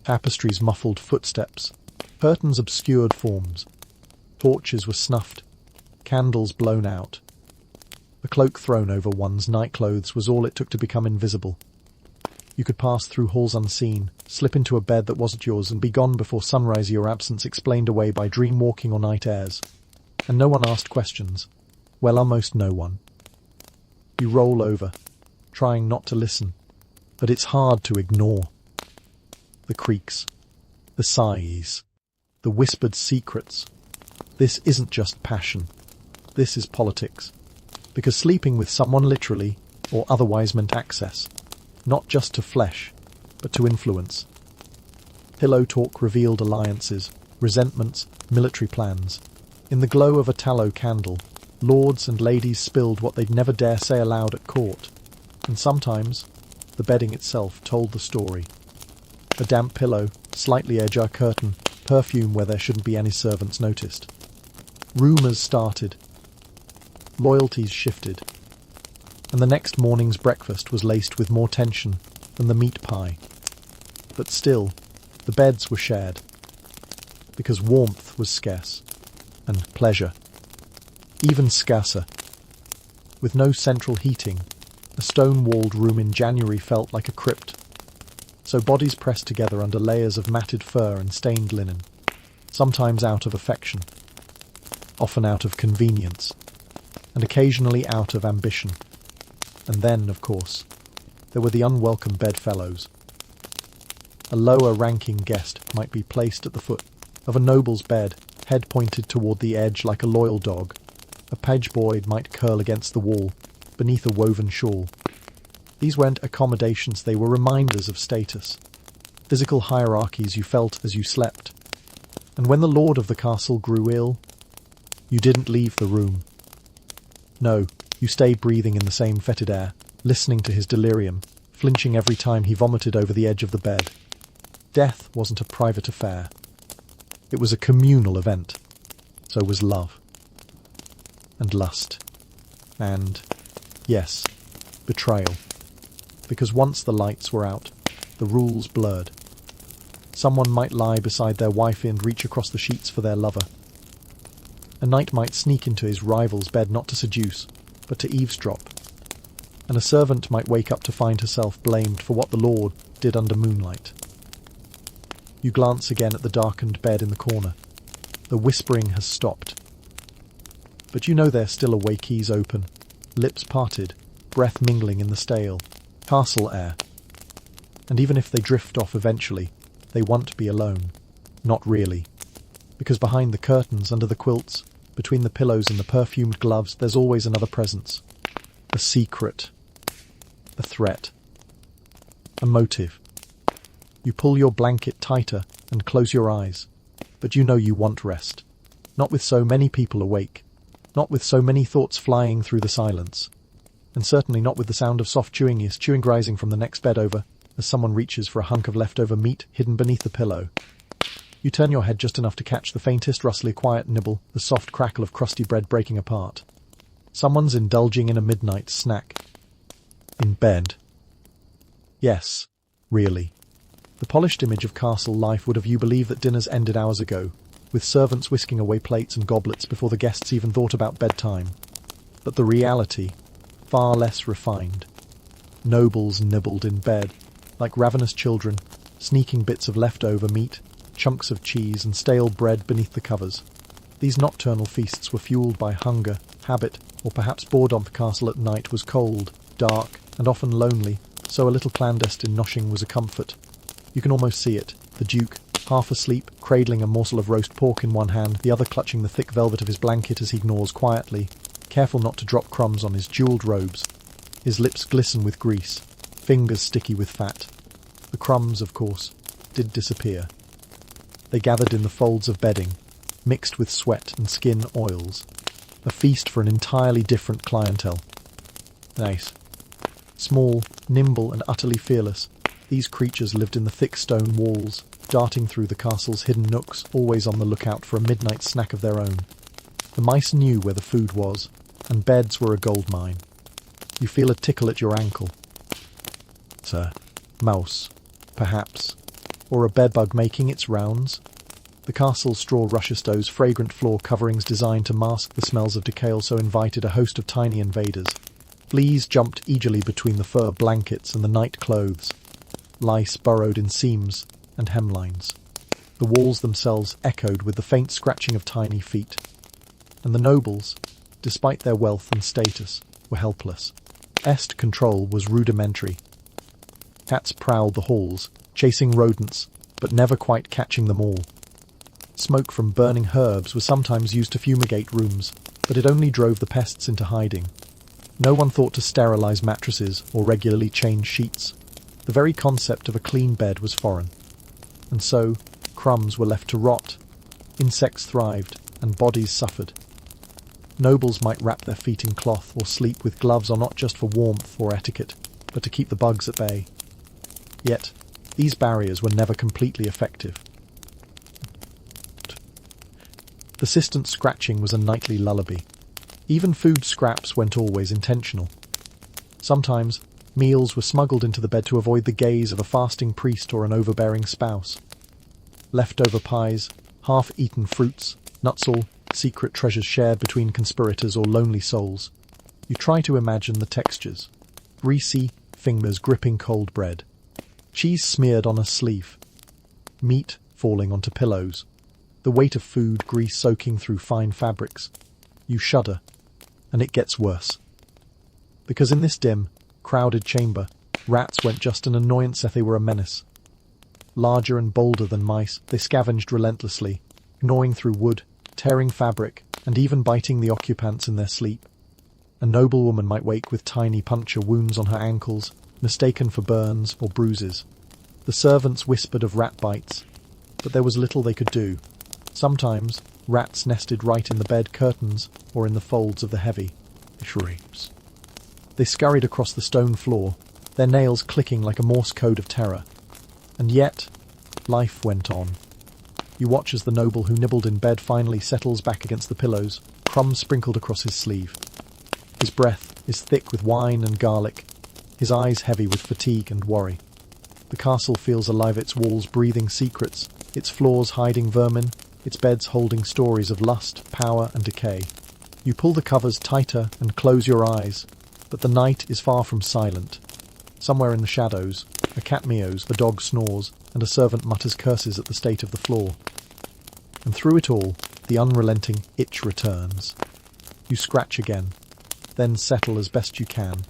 Speaker 1: Tapestries muffled footsteps, curtains obscured forms, torches were snuffed, candles blown out. A cloak thrown over one's nightclothes was all it took to become invisible. You could pass through halls unseen, slip into a bed that wasn't yours, and be gone before sunrise, your absence explained away by dream walking or night airs. And no one asked questions. Well, almost no one. You roll over, trying not to listen, but it's hard to ignore. The creaks, the sighs, the whispered secrets. This isn't just passion. This is politics. Because sleeping with someone literally, or otherwise, meant access. Not just to flesh, but to influence. Pillow talk revealed alliances, resentments, military plans. In the glow of a tallow candle, lords and ladies spilled what they'd never dare say aloud at court. And sometimes, the bedding itself told the story. A damp pillow, slightly ajar curtain, perfume where there shouldn't be any servants noticed. Rumours started. Loyalties shifted. And the next morning's breakfast was laced with more tension than the meat pie. But still, the beds were shared. Because warmth was scarce. And pleasure. Even scarcer. With no central heating, a stone-walled room in January felt like a crypt. So bodies pressed together under layers of matted fur and stained linen, sometimes out of affection, often out of convenience, and occasionally out of ambition. And then, of course, there were the unwelcome bedfellows. A lower-ranking guest might be placed at the foot of a noble's bed, head pointed toward the edge like a loyal dog. A page boy might curl against the wall, beneath a woven shawl. These weren't accommodations, they were reminders of status. Physical hierarchies you felt as you slept. And when the lord of the castle grew ill, you didn't leave the room. No, you stayed breathing in the same fetid air, listening to his delirium, flinching every time he vomited over the edge of the bed. Death wasn't a private affair. It was a communal event. So was love. And lust. And, yes, betrayal. Because once the lights were out, the rules blurred. Someone might lie beside their wife and reach across the sheets for their lover. A knight might sneak into his rival's bed not to seduce, but to eavesdrop. And a servant might wake up to find herself blamed for what the lord did under moonlight. You glance again at the darkened bed in the corner. The whispering has stopped. But you know they're still awake, keys open, lips parted, breath mingling in the stale castle air. And even if they drift off eventually, they won't be alone. Not really. Because behind the curtains, under the quilts, between the pillows and the perfumed gloves, there's always another presence. A secret. A threat. A motive. You pull your blanket tighter and close your eyes. But you know you want rest. Not with so many people awake. Not with so many thoughts flying through the silence. And certainly not with the sound of soft chewing rising from the next bed over, as someone reaches for a hunk of leftover meat hidden beneath the pillow. You turn your head just enough to catch the faintest rustly quiet nibble, the soft crackle of crusty bread breaking apart. Someone's indulging in a midnight snack. In bed. Yes, really. The polished image of castle life would have you believe that dinners ended hours ago, with servants whisking away plates and goblets before the guests even thought about bedtime. But the reality, far less refined. Nobles nibbled in bed, like ravenous children, sneaking bits of leftover meat, chunks of cheese and stale bread beneath the covers. These nocturnal feasts were fueled by hunger, habit, or perhaps boredom. The castle at night was cold, dark, and often lonely, so a little clandestine noshing was a comfort. You can almost see it, the Duke, half asleep, cradling a morsel of roast pork in one hand, the other clutching the thick velvet of his blanket as he gnaws quietly, careful not to drop crumbs on his jewelled robes. His lips glisten with grease, fingers sticky with fat. The crumbs, of course, did disappear. They gathered in the folds of bedding, mixed with sweat and skin oils. A feast for an entirely different clientele. Nice. Small, nimble, and utterly fearless, these creatures lived in the thick stone walls, darting through the castle's hidden nooks, always on the lookout for a midnight snack of their own. The mice knew where the food was, and beds were a goldmine. You feel a tickle at your ankle. It's a mouse, perhaps, or a bedbug making its rounds. The castle's straw rushes fragrant floor coverings designed to mask the smells of decay also invited a host of tiny invaders. Fleas jumped eagerly between the fur blankets and the night clothes. Lice burrowed in seams and hemlines. The walls themselves echoed with the faint scratching of tiny feet. And the nobles, despite their wealth and status, were helpless. Pest control was rudimentary. Cats prowled the halls, chasing rodents, but never quite catching them all. Smoke from burning herbs was sometimes used to fumigate rooms, but it only drove the pests into hiding. No one thought to sterilize mattresses or regularly change sheets. The very concept of a clean bed was foreign. And so, crumbs were left to rot, insects thrived, and bodies suffered. Nobles might wrap their feet in cloth or sleep with gloves on, not just for warmth or etiquette, but to keep the bugs at bay. Yet, these barriers were never completely effective. Persistent scratching was a nightly lullaby. Even food scraps weren't always intentional. Sometimes, meals were smuggled into the bed to avoid the gaze of a fasting priest or an overbearing spouse. Leftover pies, half-eaten fruits, nuts, all secret treasures shared between conspirators or lonely souls. You try to imagine the textures. Greasy fingers gripping cold bread. Cheese smeared on a sleeve. Meat falling onto pillows. The weight of food, grease soaking through fine fabrics. You shudder, and it gets worse. Because in this dim, crowded chamber, rats weren't just an annoyance, they were a menace. Larger and bolder than mice, they scavenged relentlessly, gnawing through wood, tearing fabric, and even biting the occupants in their sleep. A noblewoman might wake with tiny puncture wounds on her ankles, mistaken for burns or bruises. The servants whispered of rat bites, but there was little they could do. Sometimes, rats nested right in the bed curtains or in the folds of the heavy cherubs. They scurried across the stone floor, their nails clicking like a Morse code of terror. And yet, life went on. You watch as the noble who nibbled in bed finally settles back against the pillows, crumbs sprinkled across his sleeve. His breath is thick with wine and garlic, his eyes heavy with fatigue and worry. The castle feels alive, its walls breathing secrets, its floors hiding vermin, its beds holding stories of lust, power, and decay. You pull the covers tighter and close your eyes, but the night is far from silent. Somewhere in the shadows, a cat meows, a dog snores, and a servant mutters curses at the state of the floor. And through it all, the unrelenting itch returns. You scratch again, then settle as best you can.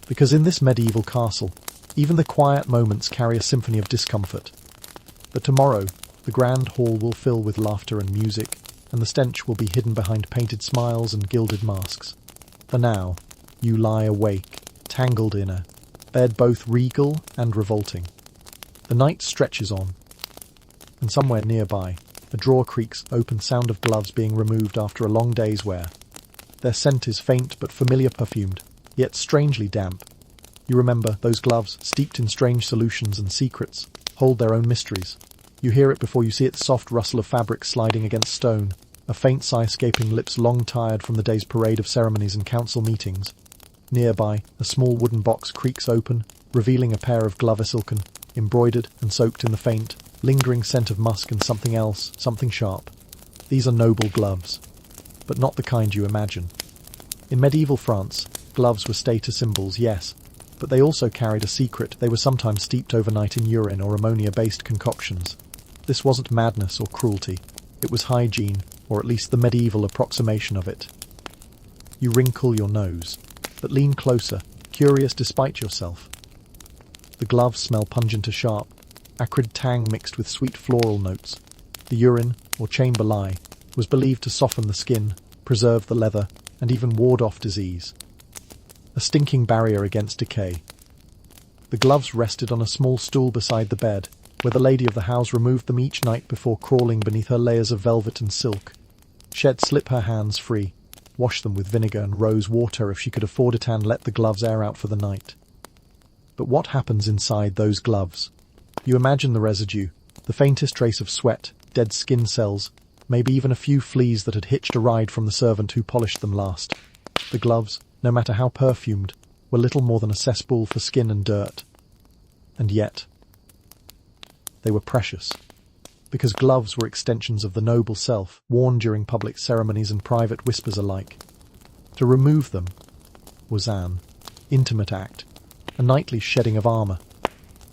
Speaker 1: Because in this medieval castle, even the quiet moments carry a symphony of discomfort. But tomorrow, the grand hall will fill with laughter and music, and the stench will be hidden behind painted smiles and gilded masks. For now, you lie awake, tangled in a bed both regal and revolting. The night stretches on, and somewhere nearby, a drawer creaks, open, sound of gloves being removed after a long day's wear. Their scent is faint but familiar, perfumed, yet strangely damp. You remember those gloves, steeped in strange solutions and secrets, hold their own mysteries. You hear it before you see it, the soft rustle of fabric sliding against stone, a faint sigh escaping lips long tired from the day's parade of ceremonies and council meetings. Nearby, a small wooden box creaks open, revealing a pair of gloves, silken, embroidered and soaked in the faint, lingering scent of musk and something else, something sharp. These are noble gloves, but not the kind you imagine. In medieval France, gloves were status symbols, yes, but they also carried a secret. They were sometimes steeped overnight in urine or ammonia-based concoctions. This wasn't madness or cruelty. It was hygiene, or at least the medieval approximation of it. You wrinkle your nose, but lean closer, curious despite yourself. The gloves smell pungent, a sharp, acrid tang mixed with sweet floral notes. The urine, or chamber lye, was believed to soften the skin, preserve the leather, and even ward off disease. A stinking barrier against decay. The gloves rested on a small stool beside the bed, where the lady of the house removed them each night before crawling beneath her layers of velvet and silk. She'd slip her hands free, wash them with vinegar and rose water if she could afford it, and let the gloves air out for the night. But what happens inside those gloves? You imagine the residue, the faintest trace of sweat, dead skin cells, maybe even a few fleas that had hitched a ride from the servant who polished them last. The gloves, no matter how perfumed, were little more than a cesspool for skin and dirt. And yet, they were precious, because gloves were extensions of the noble self, worn during public ceremonies and private whispers alike. To remove them was an intimate act, a nightly shedding of armour,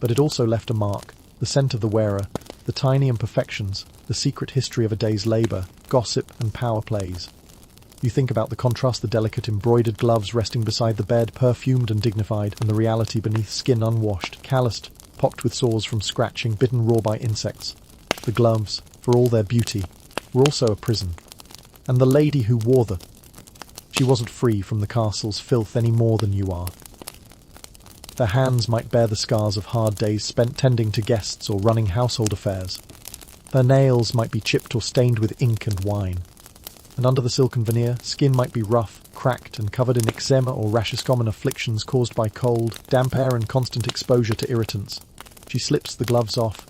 Speaker 1: but it also left a mark, the scent of the wearer, the tiny imperfections, the secret history of a day's labour, gossip and power plays. You think about the contrast, the delicate embroidered gloves resting beside the bed, perfumed and dignified, and the reality beneath, skin unwashed, calloused, pocked with sores from scratching, bitten raw by insects. The gloves, for all their beauty, were also a prison. And the lady who wore them, she wasn't free from the castle's filth any more than you are. Their hands might bear the scars of hard days spent tending to guests or running household affairs. Their nails might be chipped or stained with ink and wine. And under the silken veneer, skin might be rough, cracked, and covered in eczema or rashes, common afflictions caused by cold, damp air and constant exposure to irritants. She slips the gloves off,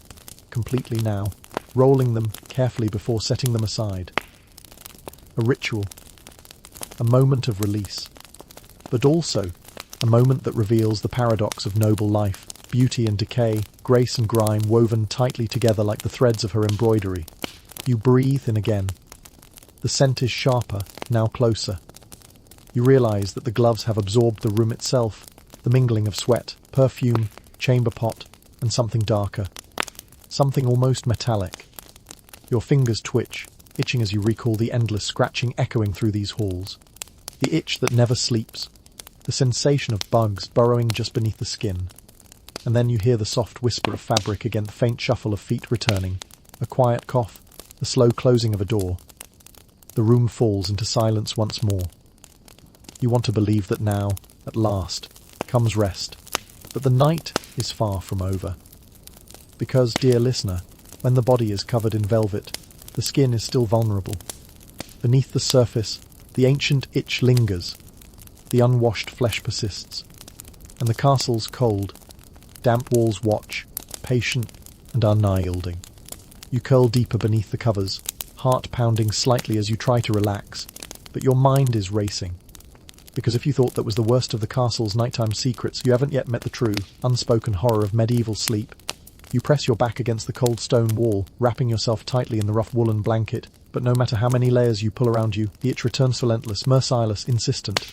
Speaker 1: completely now, rolling them carefully before setting them aside. A ritual, a moment of release, but also a moment that reveals the paradox of noble life, beauty and decay, grace and grime woven tightly together like the threads of her embroidery. You breathe in again. The scent is sharper, now closer. You realize that the gloves have absorbed the room itself, the mingling of sweat, perfume, chamber pot, and something darker. Something almost metallic. Your fingers twitch, itching as you recall the endless scratching echoing through these halls. The itch that never sleeps. The sensation of bugs burrowing just beneath the skin. And then you hear the soft whisper of fabric against the faint shuffle of feet returning. A quiet cough, the slow closing of a door. The room falls into silence once more. You want to believe that now, at last, comes rest. But the night is far from over. Because, dear listener, when the body is covered in velvet, the skin is still vulnerable. Beneath the surface, the ancient itch lingers. The unwashed flesh persists. And the castle's cold, damp walls watch, patient and unyielding. You curl deeper beneath the covers, heart pounding slightly as you try to relax, but your mind is racing. Because if you thought that was the worst of the castle's nighttime secrets, you haven't yet met the true, unspoken horror of medieval sleep. You press your back against the cold stone wall, wrapping yourself tightly in the rough woolen blanket, but no matter how many layers you pull around you, the itch returns relentless, merciless, insistent.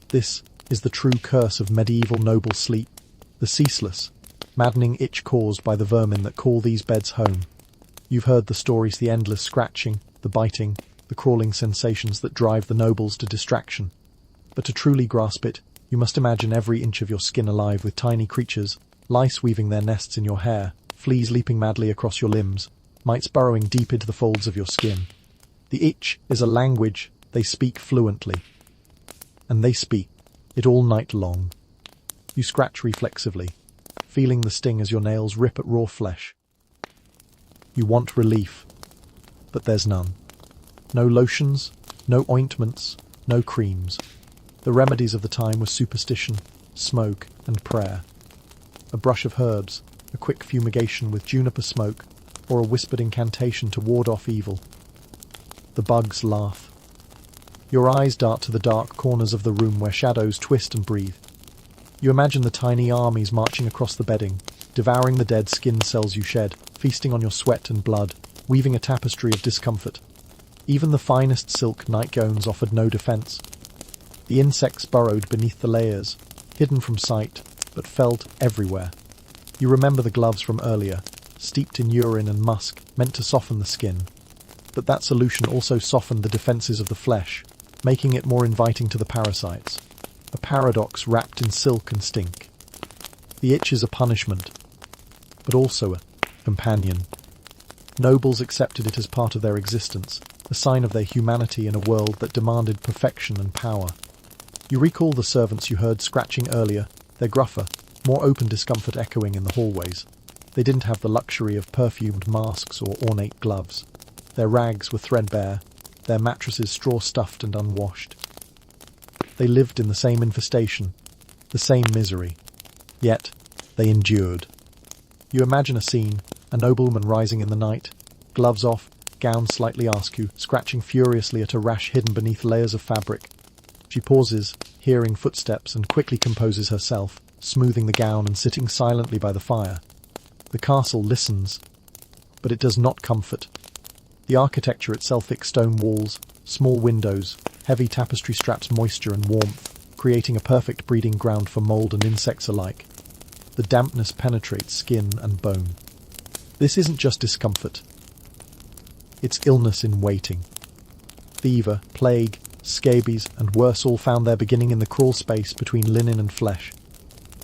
Speaker 1: This is the true curse of medieval noble sleep, the ceaseless, maddening itch caused by the vermin that call these beds home. You've heard the stories, the endless scratching, the biting, the crawling sensations that drive the nobles to distraction. But to truly grasp it, you must imagine every inch of your skin alive with tiny creatures, lice weaving their nests in your hair, fleas leaping madly across your limbs, mites burrowing deep into the folds of your skin. The itch is a language they speak fluently. And they speak it all night long. You scratch reflexively, feeling the sting as your nails rip at raw flesh. You want relief, but there's none. No lotions, no ointments, no creams. The remedies of the time were superstition, smoke, and prayer. A brush of herbs, a quick fumigation with juniper smoke, or a whispered incantation to ward off evil. The bugs laugh. Your eyes dart to the dark corners of the room where shadows twist and breathe. You imagine the tiny armies marching across the bedding, devouring the dead skin cells you shed, feasting on your sweat and blood, weaving a tapestry of discomfort. Even the finest silk nightgowns offered no defense. The insects burrowed beneath the layers, hidden from sight, but felt everywhere. You remember the gloves from earlier, steeped in urine and musk, meant to soften the skin. But that solution also softened the defenses of the flesh, making it more inviting to the parasites. A paradox wrapped in silk and stink. The itch is a punishment, but also a companion. Nobles accepted it as part of their existence, a sign of their humanity in a world that demanded perfection and power. You recall the servants you heard scratching earlier, their gruffer, more open discomfort echoing in the hallways. They didn't have the luxury of perfumed masks or ornate gloves. Their rags were threadbare, their mattresses straw-stuffed and unwashed. They lived in the same infestation, the same misery. Yet, they endured. You imagine a scene, a nobleman rising in the night, gloves off, gown slightly askew, scratching furiously at a rash hidden beneath layers of fabric. She pauses, hearing footsteps, and quickly composes herself, smoothing the gown and sitting silently by the fire. The castle listens, but it does not comfort. The architecture itself, thick stone walls, small windows, heavy tapestry straps moisture and warmth, creating a perfect breeding ground for mold and insects alike. The dampness penetrates skin and bone. This isn't just discomfort. It's illness in waiting. Fever, plague, scabies, and worse all found their beginning in the crawl space between linen and flesh.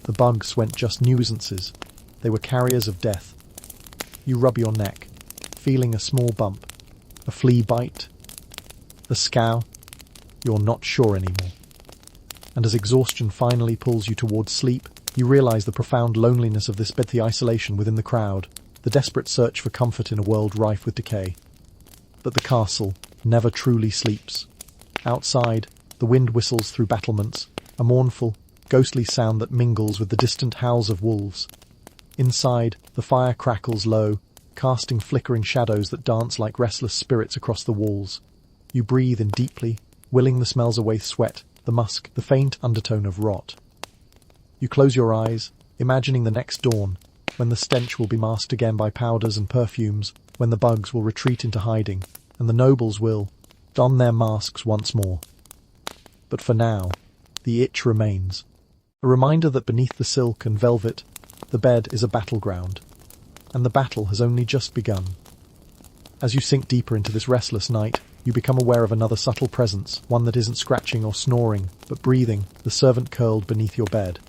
Speaker 1: The bugs weren't just nuisances. They were carriers of death. You rub your neck, feeling a small bump, a flea bite, a scowl. You're not sure anymore. And as exhaustion finally pulls you towards sleep, you realize the profound loneliness of this bed, the isolation within the crowd, the desperate search for comfort in a world rife with decay. But the castle never truly sleeps. Outside, the wind whistles through battlements, a mournful, ghostly sound that mingles with the distant howls of wolves. Inside, the fire crackles low, casting flickering shadows that dance like restless spirits across the walls. You breathe in deeply, willing the smells away: sweat, the musk, the faint undertone of rot. You close your eyes, imagining the next dawn, when the stench will be masked again by powders and perfumes, when the bugs will retreat into hiding, and the nobles will don their masks once more. But for now, the itch remains. A reminder that beneath the silk and velvet, the bed is a battleground, and the battle has only just begun. As you sink deeper into this restless night, you become aware of another subtle presence, one that isn't scratching or snoring, but breathing, the servant curled beneath your bed.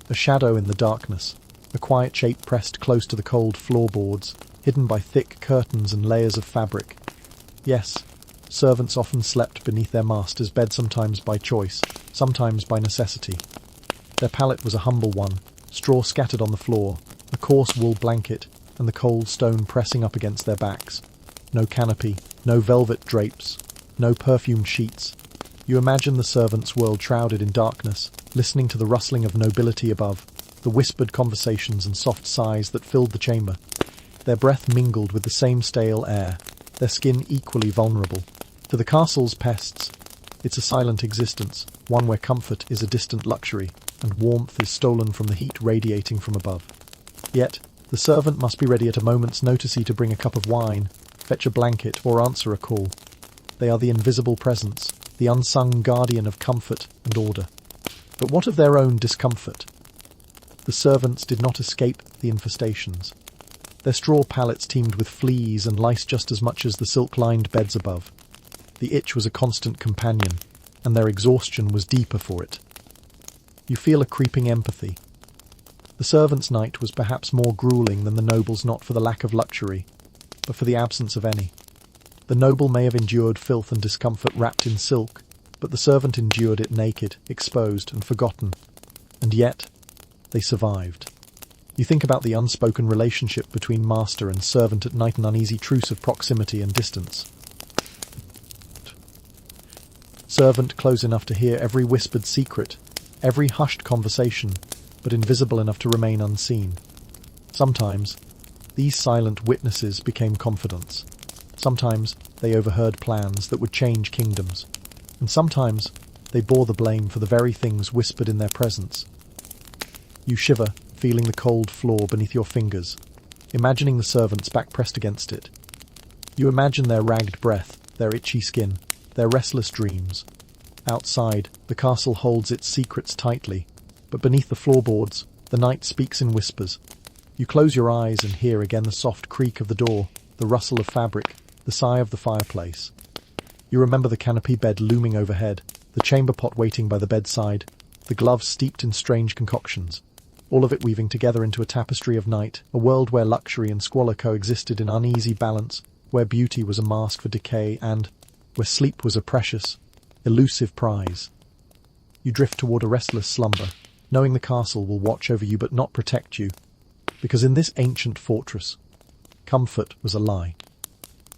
Speaker 1: A shadow in the darkness, a quiet shape pressed close to the cold floorboards, hidden by thick curtains and layers of fabric. Yes, servants often slept beneath their master's bed, sometimes by choice, sometimes by necessity. Their pallet was a humble one, straw scattered on the floor, a coarse wool blanket, and the cold stone pressing up against their backs. No canopy, no velvet drapes, no perfumed sheets. You imagine the servants' world shrouded in darkness, listening to the rustling of nobility above, the whispered conversations and soft sighs that filled the chamber. Their breath mingled with the same stale air, their skin equally vulnerable. To the castle's pests, it's a silent existence, one where comfort is a distant luxury, and warmth is stolen from the heat radiating from above. Yet, the servant must be ready at a moment's notice to bring a cup of wine, fetch a blanket, or answer a call. They are the invisible presence, the unsung guardian of comfort and order. But what of their own discomfort? The servants did not escape the infestations. Their straw pallets teemed with fleas and lice just as much as the silk-lined beds above. The itch was a constant companion, and their exhaustion was deeper for it. You feel a creeping empathy. The servant's night was perhaps more grueling than the noble's, not for the lack of luxury, but for the absence of any. The noble may have endured filth and discomfort wrapped in silk, but the servant endured it naked, exposed, and forgotten. And yet, they survived. You think about the unspoken relationship between master and servant at night, an uneasy truce of proximity and distance. Servant close enough to hear every whispered secret, every hushed conversation, but invisible enough to remain unseen. Sometimes, these silent witnesses became confidants. Sometimes, they overheard plans that would change kingdoms. And sometimes, they bore the blame for the very things whispered in their presence. You shiver, feeling the cold floor beneath your fingers, imagining the servant's back pressed against it. You imagine their ragged breath, their itchy skin, their restless dreams. Outside, the castle holds its secrets tightly, but beneath the floorboards, the night speaks in whispers. You close your eyes and hear again the soft creak of the door, the rustle of fabric, the sigh of the fireplace. You remember the canopy bed looming overhead, the chamber pot waiting by the bedside, the gloves steeped in strange concoctions, all of it weaving together into a tapestry of night, a world where luxury and squalor coexisted in uneasy balance, where beauty was a mask for decay and where sleep was a precious, elusive prize. You drift toward a restless slumber, knowing the castle will watch over you but not protect you, because in this ancient fortress, comfort was a lie.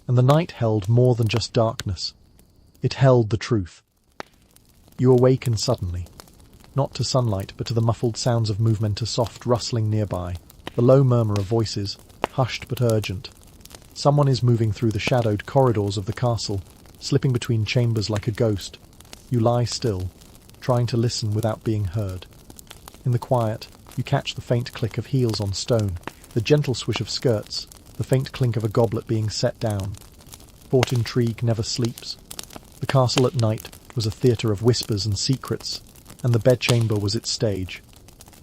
Speaker 1: And the night held more than just darkness. It held the truth. You awaken suddenly, not to sunlight but to the muffled sounds of movement, a soft rustling nearby, the low murmur of voices, hushed but urgent. Someone is moving through the shadowed corridors of the castle, slipping between chambers like a ghost. You lie still, trying to listen without being heard. In the quiet, you catch the faint click of heels on stone, the gentle swish of skirts, the faint clink of a goblet being set down. Thought intrigue never sleeps. The castle at night was a theatre of whispers and secrets, and the bedchamber was its stage.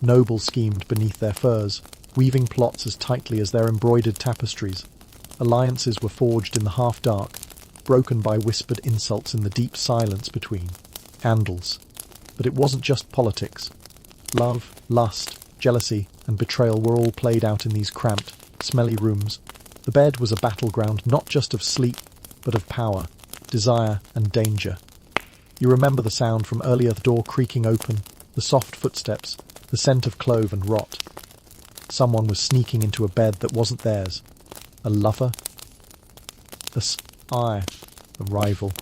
Speaker 1: Nobles schemed beneath their furs, weaving plots as tightly as their embroidered tapestries. Alliances were forged in the half-dark, broken by whispered insults in the deep silence between handles. But it wasn't just politics. Love, lust, jealousy, and betrayal were all played out in these cramped, smelly rooms. The bed was a battleground not just of sleep, but of power, desire, and danger. You remember the sound from earlier, the door creaking open, the soft footsteps, the scent of clove and rot. Someone was sneaking into a bed that wasn't theirs. A lover? A rival.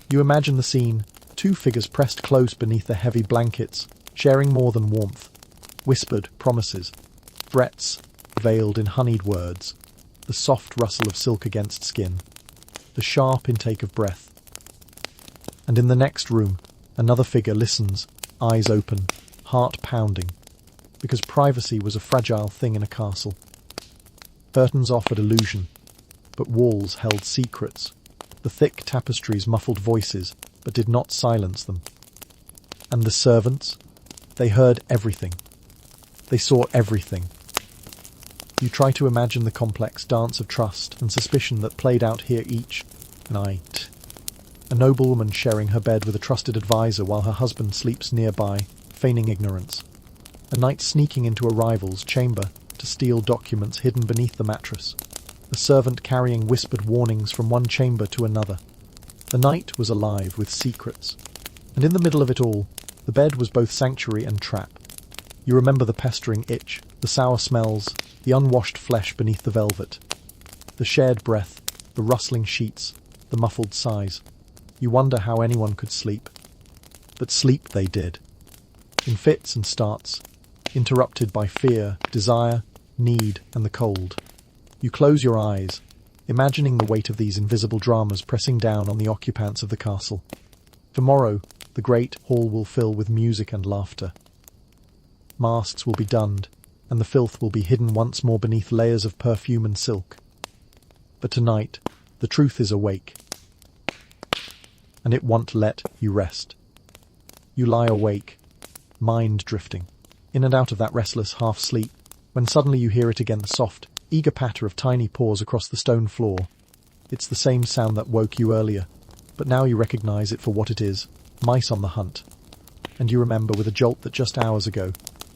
Speaker 1: You imagine the scene, two figures pressed close beneath the heavy blankets, sharing more than warmth. Whispered promises, threats veiled in honeyed words, the soft rustle of silk against skin, the sharp intake of breath. And in the next room, another figure listens, eyes open, heart pounding, because privacy was a fragile thing in a castle. Curtains offered illusion, but walls held secrets. The thick tapestries muffled voices, but did not silence them. And the servants? They heard everything. They saw everything. You try to imagine the complex dance of trust and suspicion that played out here each night. A noblewoman sharing her bed with a trusted advisor while her husband sleeps nearby, feigning ignorance. A knight sneaking into a rival's chamber to steal documents hidden beneath the mattress. A servant carrying whispered warnings from one chamber to another. The night was alive with secrets. And in the middle of it all, the bed was both sanctuary and trap. You remember the pestering itch, the sour smells, the unwashed flesh beneath the velvet, the shared breath, the rustling sheets, the muffled sighs. You wonder how anyone could sleep. But sleep they did. In fits and starts, interrupted by fear, desire, need, and the cold. You close your eyes, imagining the weight of these invisible dramas pressing down on the occupants of the castle. Tomorrow, the great hall will fill with music and laughter. Masks will be donned, and the filth will be hidden once more beneath layers of perfume and silk. But tonight, the truth is awake, and it won't let you rest. You lie awake, mind drifting, in and out of that restless half-sleep, when suddenly you hear it again, the soft, eager patter of tiny paws across the stone floor. It's the same sound that woke you earlier, but now you recognize it for what it is, mice on the hunt. And you remember with a jolt that just hours ago,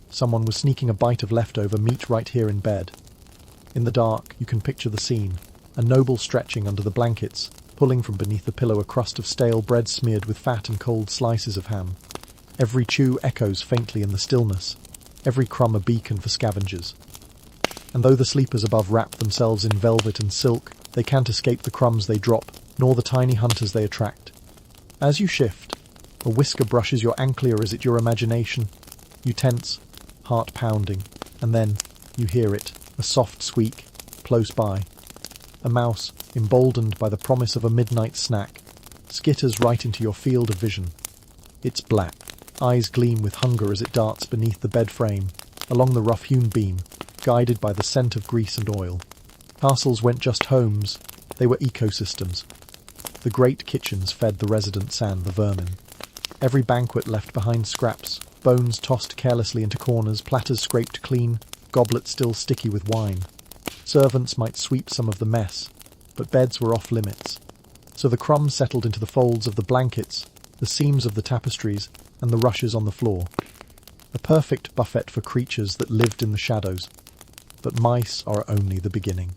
Speaker 1: someone was sneaking a bite of leftover meat right here in bed. In the dark, you can picture the scene, a noble stretching under the blankets, pulling from beneath the pillow a crust of stale bread smeared with fat and cold slices of ham. Every chew echoes faintly in the stillness, every crumb a beacon for scavengers. And though the sleepers above wrap themselves in velvet and silk, they can't escape the crumbs they drop, nor the tiny hunters they attract. As you shift, a whisker brushes your ankle, or is it your imagination? You tense, heart pounding, and then you hear it, a soft squeak, close by. A mouse, emboldened by the promise of a midnight snack, skitters right into your field of vision. It's black, eyes gleam with hunger as it darts beneath the bed frame, along the rough-hewn beam, guided by the scent of grease and oil. Castles weren't just homes, they were ecosystems. The great kitchens fed the residents and the vermin. Every banquet left behind scraps, bones tossed carelessly into corners, platters scraped clean, goblets still sticky with wine. Servants might sweep some of the mess, but beds were off limits. So the crumbs settled into the folds of the blankets, the seams of the tapestries, and the rushes on the floor. A perfect buffet for creatures that lived in the shadows. But mice are only the beginning.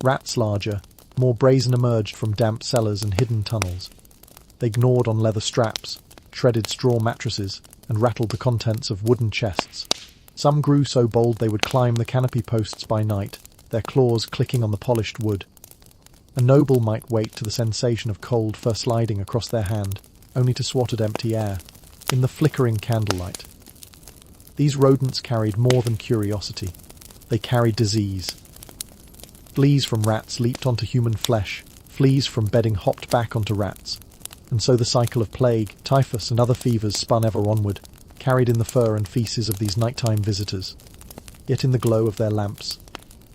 Speaker 1: Rats larger, more brazen emerged from damp cellars and hidden tunnels. They gnawed on leather straps, shredded straw mattresses, and rattled the contents of wooden chests. Some grew so bold they would climb the canopy posts by night, their claws clicking on the polished wood. A noble might wake to the sensation of cold fur sliding across their hand, only to swat at empty air, in the flickering candlelight. These rodents carried more than curiosity. They carried disease. Fleas from rats leaped onto human flesh, fleas from bedding hopped back onto rats. And so the cycle of plague, typhus, and other fevers spun ever onward, carried in the fur and feces of these nighttime visitors. Yet in the glow of their lamps,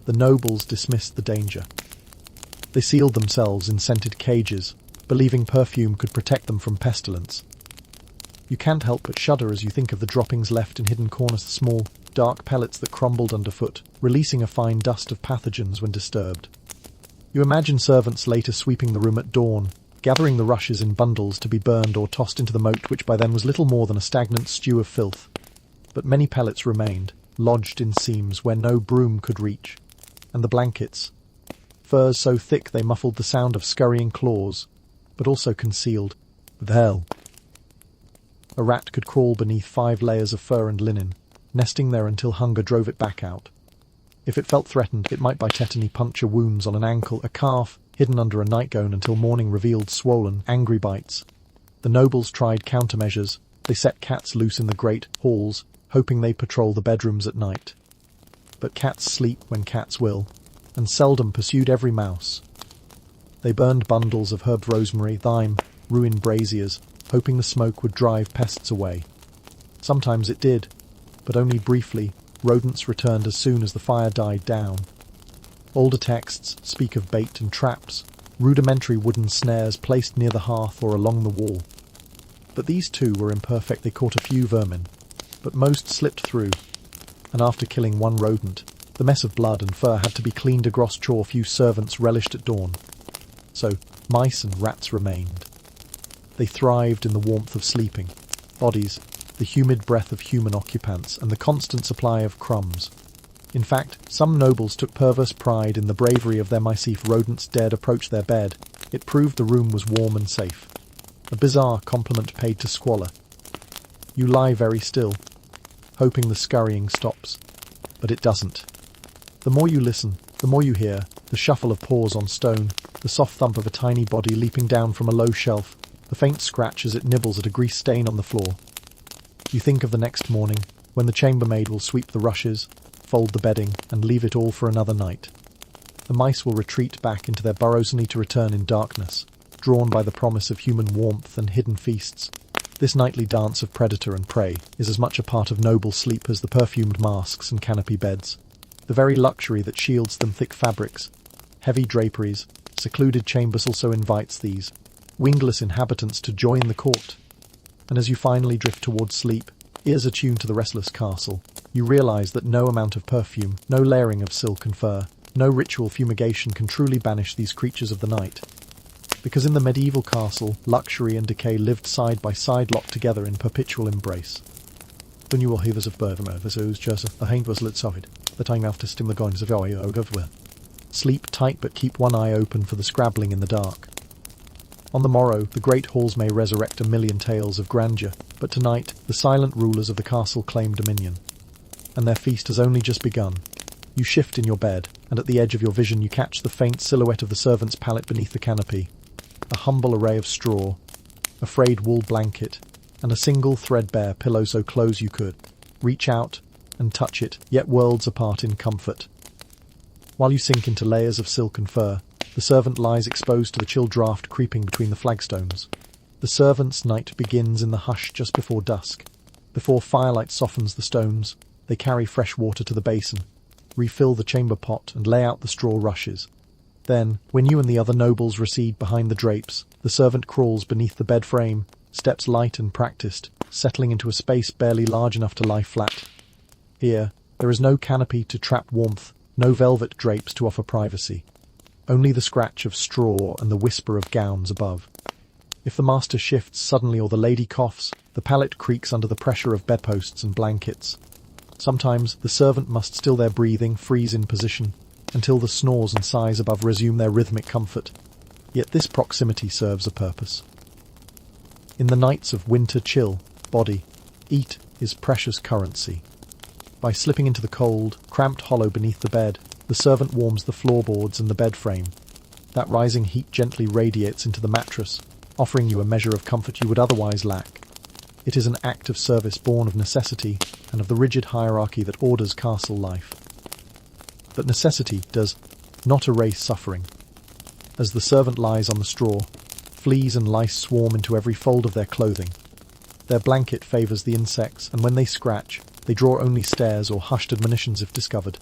Speaker 1: the nobles dismissed the danger. They sealed themselves in scented cages, believing perfume could protect them from pestilence. You can't help but shudder as you think of the droppings left in hidden corners, the small, dark pellets that crumbled underfoot, releasing a fine dust of pathogens when disturbed. You imagine servants later sweeping the room at dawn, gathering the rushes in bundles to be burned or tossed into the moat, which by then was little more than a stagnant stew of filth. But many pellets remained, lodged in seams where no broom could reach. And the blankets, furs so thick they muffled the sound of scurrying claws, but also concealed with hell. A rat could crawl beneath 5 layers of fur and linen, nesting there until hunger drove it back out. If it felt threatened, it might by tetany puncture wounds on an ankle, a calf, hidden under a nightgown until morning revealed swollen, angry bites. The nobles tried countermeasures. They set cats loose in the great halls, hoping they'd patrol the bedrooms at night. But cats sleep when cats will, and seldom pursued every mouse. They burned bundles of herbed rosemary, thyme, ruined braziers, hoping the smoke would drive pests away. Sometimes it did, but only briefly. Rodents returned as soon as the fire died down. Older texts speak of bait and traps, rudimentary wooden snares placed near the hearth or along the wall. But these too were imperfect. They caught a few vermin, but most slipped through, and after killing one rodent, the mess of blood and fur had to be cleaned, a gross chore few servants relished at dawn. So mice and rats remained. They thrived in the warmth of sleeping bodies, the humid breath of human occupants, and the constant supply of crumbs. In fact, some nobles took perverse pride in the bravery of their mice. If rodents dared approach their bed, it proved the room was warm and safe. A bizarre compliment paid to squalor. You lie very still, hoping the scurrying stops, but it doesn't. The more you listen, the more you hear the shuffle of paws on stone, the soft thump of a tiny body leaping down from a low shelf, the faint scratch as it nibbles at a grease stain on the floor. You think of the next morning, when the chambermaid will sweep the rushes, fold the bedding, and leave it all for another night. The mice will retreat back into their burrows only to return in darkness, drawn by the promise of human warmth and hidden feasts. This nightly dance of predator and prey is as much a part of noble sleep as the perfumed masks and canopy beds. The very luxury that shields them, thick fabrics, heavy draperies, secluded chambers, also invites these wingless inhabitants to join the court. And as you finally drift towards sleep, ears attuned to the restless castle, you realize that no amount of perfume, no layering of silk and fur, no ritual fumigation can truly banish these creatures of the night. Because in the medieval castle, luxury and decay lived side by side, locked together in perpetual embrace. Then you will hear of Bertha, this is just the hand was lit side, the time after stim the goings of your Sleep tight, but keep one eye open for the scrabbling in the dark. On the morrow, the great halls may resurrect a million tales of grandeur, but tonight, the silent rulers of the castle claim dominion. And their feast has only just begun. You shift in your bed, and at the edge of your vision you catch the faint silhouette of the servant's pallet beneath the canopy. A humble array of straw, a frayed wool blanket, and a single threadbare pillow so close you could reach out and touch it, yet worlds apart in comfort. While you sink into layers of silk and fur, the servant lies exposed to the chill draught creeping between the flagstones. The servant's night begins in the hush just before dusk. Before firelight softens the stones, they carry fresh water to the basin, refill the chamber pot, and lay out the straw rushes. Then, when you and the other nobles recede behind the drapes, the servant crawls beneath the bed frame, steps light and practiced, settling into a space barely large enough to lie flat. Here, there is no canopy to trap warmth, no velvet drapes to offer privacy. Only the scratch of straw and the whisper of gowns above. If the master shifts suddenly or the lady coughs, the pallet creaks under the pressure of bedposts and blankets. Sometimes the servant must still their breathing, freeze in position, until the snores and sighs above resume their rhythmic comfort. Yet this proximity serves a purpose. In the nights of winter chill, body, eat is precious currency. By slipping into the cold, cramped hollow beneath the bed, the servant warms the floorboards and the bed frame. That rising heat gently radiates into the mattress, offering you a measure of comfort you would otherwise lack. It is an act of service born of necessity and of the rigid hierarchy that orders castle life. But necessity does not erase suffering. As the servant lies on the straw, fleas and lice swarm into every fold of their clothing. Their blanket favors the insects, and when they scratch, they draw only stares or hushed admonitions if discovered.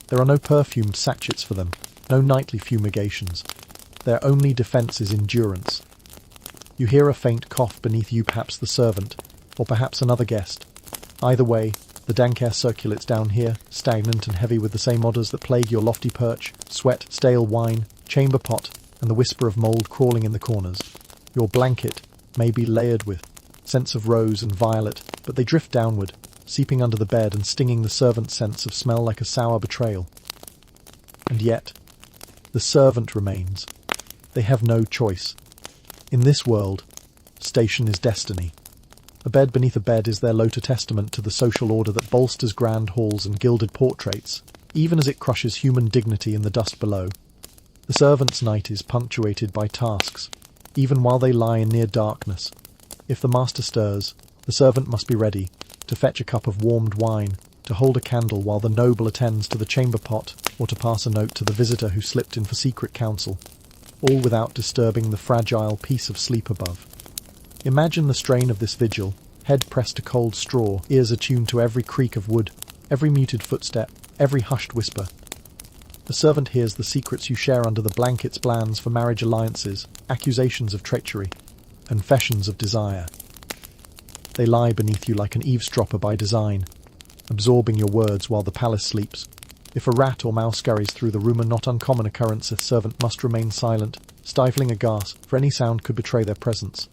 Speaker 1: There are no perfumed sachets for them, no nightly fumigations. Their only defense is endurance. You hear a faint cough beneath you, perhaps the servant, or perhaps another guest. Either way, the dank air circulates down here, stagnant and heavy with the same odours that plague your lofty perch: sweat, stale wine, chamber pot, and the whisper of mould crawling in the corners. Your blanket may be layered with scents of rose and violet, but they drift downward, seeping under the bed and stinging the servant's sense of smell like a sour betrayal. And yet, the servant remains. They have no choice. In this world, station is destiny. A bed beneath a bed is their low-to testament to the social order that bolsters grand halls and gilded portraits, even as it crushes human dignity in the dust below. The servant's night is punctuated by tasks, even while they lie in near darkness. If the master stirs, the servant must be ready to fetch a cup of warmed wine, to hold a candle while the noble attends to the chamber pot, or to pass a note to the visitor who slipped in for secret counsel, all without disturbing the fragile peace of sleep above. Imagine the strain of this vigil, head pressed to cold straw, ears attuned to every creak of wood, every muted footstep, every hushed whisper. The servant hears the secrets you share under the blankets, plans for marriage alliances, accusations of treachery, confessions of desire. They lie beneath you like an eavesdropper by design, absorbing your words while the palace sleeps. If a rat or mouse scurries through the room, a not uncommon occurrence, the servant must remain silent, stifling a gasp, for any sound could betray their presence.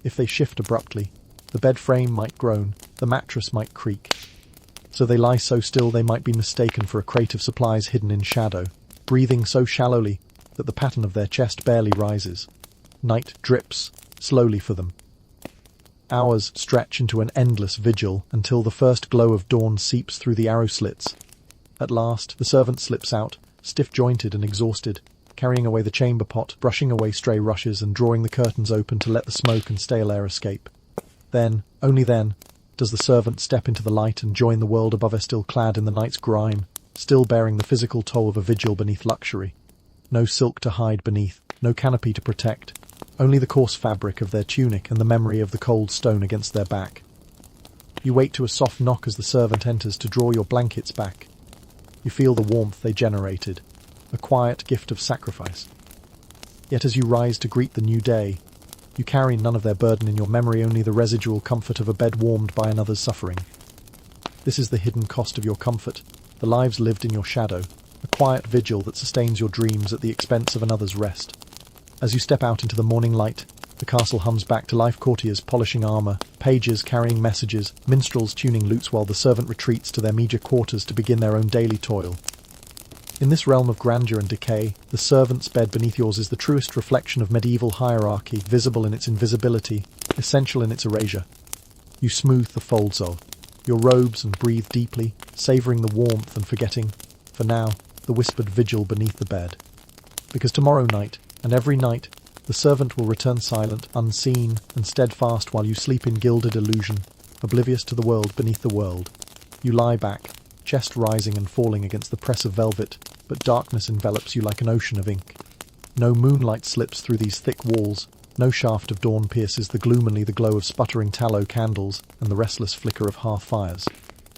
Speaker 1: If they shift abruptly, the bed frame might groan, the mattress might creak. So they lie so still they might be mistaken for a crate of supplies hidden in shadow, breathing so shallowly that the pattern of their chest barely rises. Night drips slowly for them. Hours stretch into an endless vigil until the first glow of dawn seeps through the arrow slits. At last, the servant slips out, stiff-jointed and exhausted, carrying away the chamber pot, brushing away stray rushes and drawing the curtains open to let the smoke and stale air escape. Then, only then, does the servant step into the light and join the world above her, still clad in the night's grime, still bearing the physical toll of a vigil beneath luxury. No silk to hide beneath, no canopy to protect, only the coarse fabric of their tunic and the memory of the cold stone against their back. You wait to a soft knock as the servant enters to draw your blankets back. You feel the warmth they generated, a quiet gift of sacrifice. Yet as you rise to greet the new day, you carry none of their burden in your memory, only the residual comfort of a bed warmed by another's suffering. This is the hidden cost of your comfort, the lives lived in your shadow, a quiet vigil that sustains your dreams at the expense of another's rest. As you step out into the morning light, the castle hums back to life, courtiers polishing armor, pages carrying messages, minstrels tuning lutes, while the servant retreats to their meagre quarters to begin their own daily toil. In this realm of grandeur and decay, the servant's bed beneath yours is the truest reflection of medieval hierarchy, visible in its invisibility, essential in its erasure. You smooth the folds of your robes and breathe deeply, savoring the warmth and forgetting, for now, the whispered vigil beneath the bed. Because tomorrow night, and every night, the servant will return silent, unseen, and steadfast while you sleep in gilded illusion, oblivious to the world beneath the world. You lie back, chest rising and falling against the press of velvet, but darkness envelops you like an ocean of ink. No moonlight slips through these thick walls, no shaft of dawn pierces the gloom, only the glow of sputtering tallow candles and the restless flicker of hearth fires.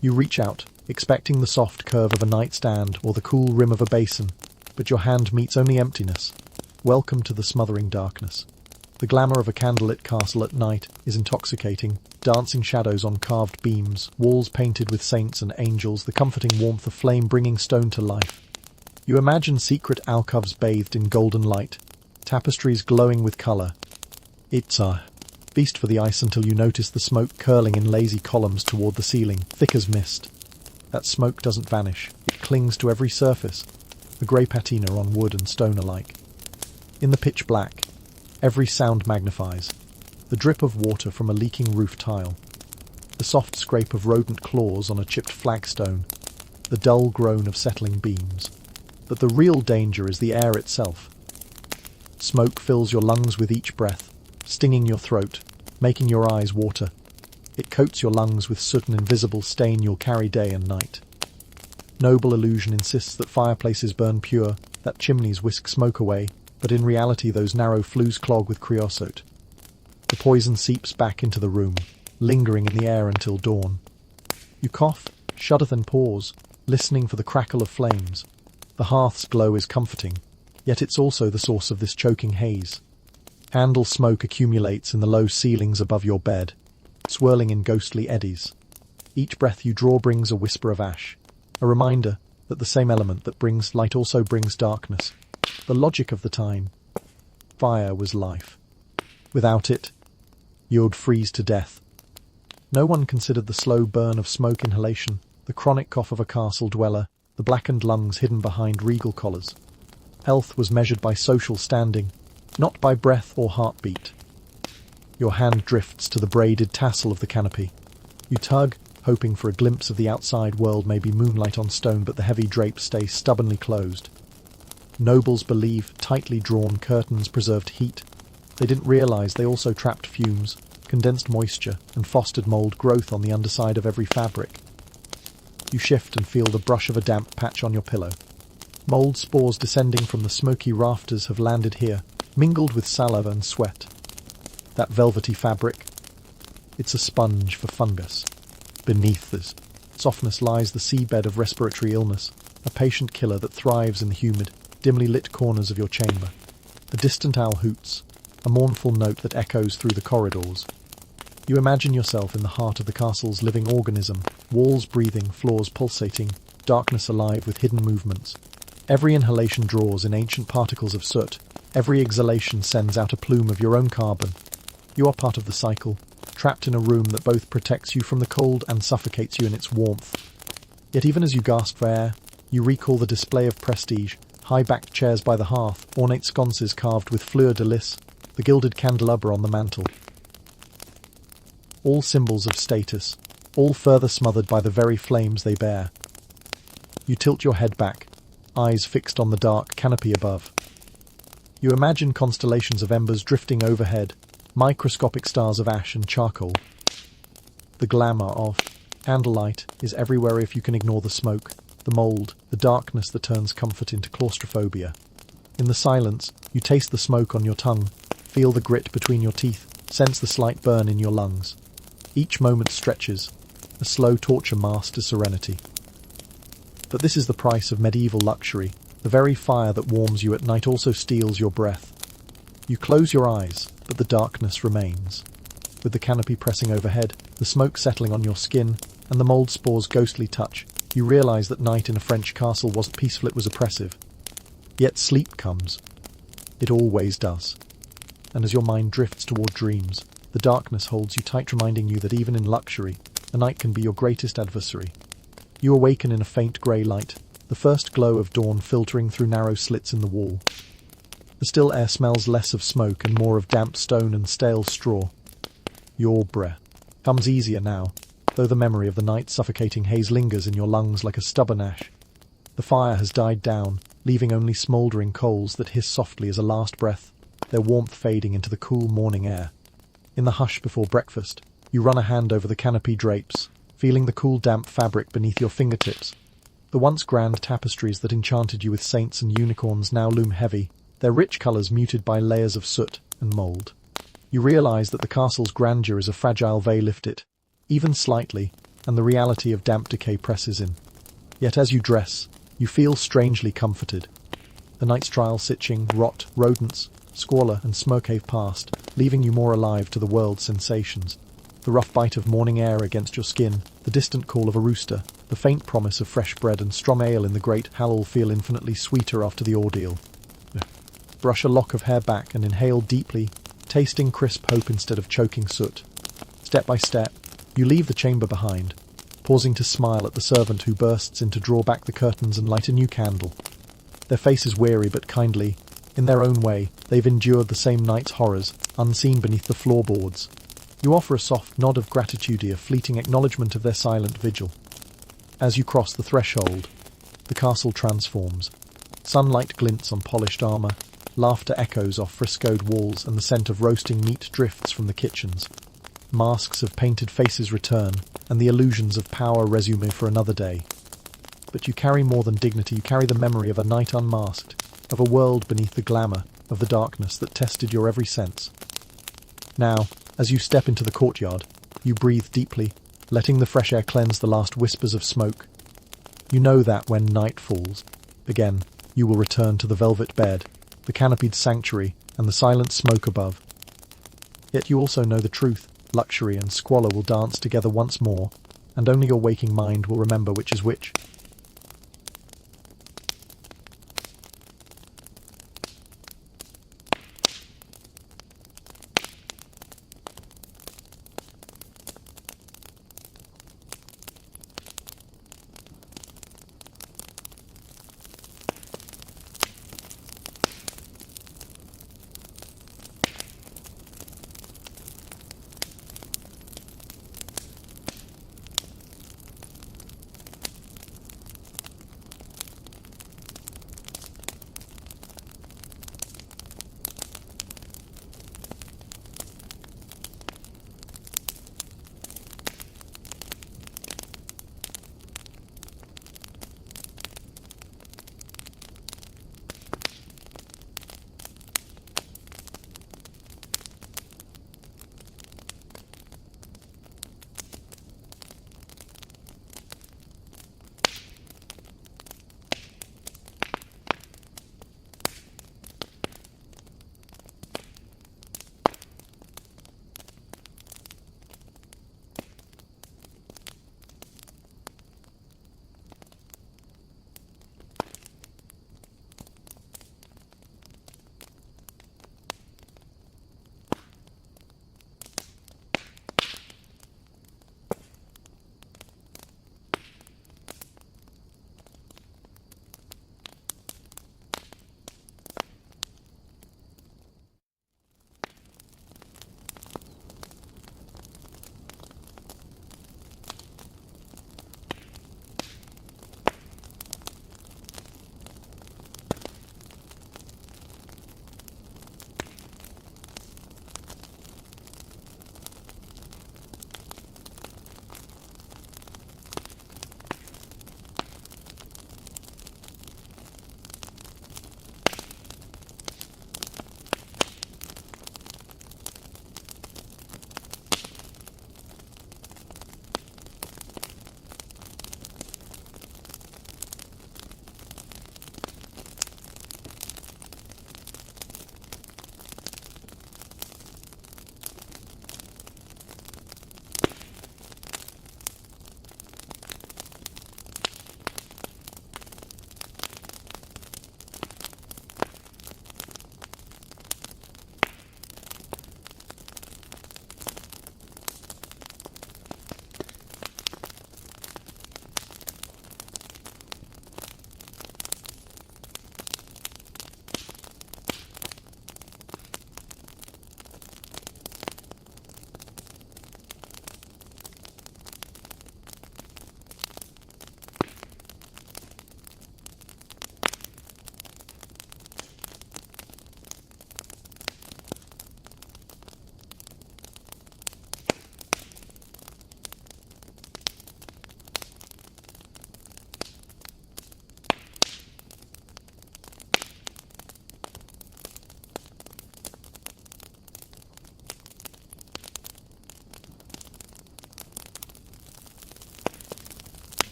Speaker 1: You reach out, expecting the soft curve of a nightstand or the cool rim of a basin, but your hand meets only emptiness. Welcome to the smothering darkness. The glamour of a candlelit castle at night is intoxicating, dancing shadows on carved beams, walls painted with saints and angels, the comforting warmth of flame bringing stone to life. You imagine secret alcoves bathed in golden light, tapestries glowing with colour. It's a feast for the eyes until you notice the smoke curling in lazy columns toward the ceiling, thick as mist. That smoke doesn't vanish, it clings to every surface, a grey patina on wood and stone alike. In the pitch black, every sound magnifies. The drip of water from a leaking roof tile, the soft scrape of rodent claws on a chipped flagstone, the dull groan of settling beams. But the real danger is the air itself. Smoke fills your lungs with each breath, stinging your throat, making your eyes water. It coats your lungs with soot, an invisible stain you'll carry day and night. Noble illusion insists that fireplaces burn pure, that chimneys whisk smoke away, but in reality those narrow flues clog with creosote. The poison seeps back into the room, lingering in the air until dawn. You cough, shudder, then pause, listening for the crackle of flames. The hearth's glow is comforting, yet it's also the source of this choking haze. Candle smoke accumulates in the low ceilings above your bed, swirling in ghostly eddies. Each breath you draw brings a whisper of ash, a reminder that the same element that brings light also brings darkness. The logic of the time. Fire was life. Without it, you'd freeze to death. No one considered the slow burn of smoke inhalation, the chronic cough of a castle dweller, the blackened lungs hidden behind regal collars. Health was measured by social standing, not by breath or heartbeat. Your hand drifts to the braided tassel of the canopy. You tug, hoping for a glimpse of the outside world, maybe moonlight on stone, but the heavy drapes stay stubbornly closed. Nobles believe tightly drawn curtains preserved heat. They didn't realize they also trapped fumes, condensed moisture, and fostered mold growth on the underside of every fabric. You shift and feel the brush of a damp patch on your pillow. Mold spores descending from the smoky rafters have landed here, mingled with saliva and sweat. That velvety fabric, it's a sponge for fungus. Beneath this softness lies the seabed of respiratory illness, a patient killer that thrives in the humid, dimly lit corners of your chamber. A distant owl hoots, a mournful note that echoes through the corridors. You imagine yourself in the heart of the castle's living organism, walls breathing, floors pulsating, darkness alive with hidden movements. Every inhalation draws in ancient particles of soot. Every exhalation sends out a plume of your own carbon. You are part of the cycle, trapped in a room that both protects you from the cold and suffocates you in its warmth. Yet even as you gasp for air, you recall the display of prestige, high-backed chairs by the hearth, ornate sconces carved with fleur-de-lis, the gilded candelabra on the mantel. All symbols of status, all further smothered by the very flames they bear. You tilt your head back, eyes fixed on the dark canopy above. You imagine constellations of embers drifting overhead, microscopic stars of ash and charcoal. The glamour of candlelight is everywhere if you can ignore the smoke, the mold, the darkness that turns comfort into claustrophobia. In the silence, you taste the smoke on your tongue, feel the grit between your teeth, sense the slight burn in your lungs. Each moment stretches, a slow torture masked to serenity. But this is the price of medieval luxury. The very fire that warms you at night also steals your breath. You close your eyes, but the darkness remains. With the canopy pressing overhead, the smoke settling on your skin, and the mold spore's ghostly touch, you realize that night in a French castle wasn't peaceful, it was oppressive. Yet sleep comes. It always does. And as your mind drifts toward dreams, the darkness holds you tight, reminding you that even in luxury, a night can be your greatest adversary. You awaken in a faint grey light, the first glow of dawn filtering through narrow slits in the wall. The still air smells less of smoke and more of damp stone and stale straw. Your breath comes easier now, though the memory of the night's suffocating haze lingers in your lungs like a stubborn ash. The fire has died down, leaving only smouldering coals that hiss softly as a last breath, their warmth fading into the cool morning air. In the hush before breakfast, you run a hand over the canopy drapes, feeling the cool damp fabric beneath your fingertips. The once grand tapestries that enchanted you with saints and unicorns now loom heavy, their rich colours muted by layers of soot and mould. You realise that the castle's grandeur is a fragile veil lifted, even slightly, and the reality of damp decay presses in. Yet as you dress, you feel strangely comforted. The night's trial sitching, rot, rodents, squalor and smoke have passed, leaving you more alive to the world's sensations. The rough bite of morning air against your skin, the distant call of a rooster, the faint promise of fresh bread and strong ale in the great hall all feel infinitely sweeter after the ordeal. Brush a lock of hair back and inhale deeply, tasting crisp hope instead of choking soot. Step by step, you leave the chamber behind, pausing to smile at the servant who bursts in to draw back the curtains and light a new candle. Their faces weary but kindly. In their own way, they've endured the same night's horrors, unseen beneath the floorboards. You offer a soft nod of gratitude, a fleeting acknowledgement of their silent vigil. As you cross the threshold, the castle transforms. Sunlight glints on polished armour, laughter echoes off frescoed walls, and the scent of roasting meat drifts from the kitchens. Masks of painted faces return, and the illusions of power resume for another day. But you carry more than dignity, you carry the memory of a night unmasked, of a world beneath the glamour, of the darkness that tested your every sense. Now, as you step into the courtyard, you breathe deeply, letting the fresh air cleanse the last whispers of smoke. You know that when night falls, again, you will return to the velvet bed, the canopied sanctuary, and the silent smoke above. Yet you also know the truth. Luxury and squalor will dance together once more, and only your waking mind will remember which is which.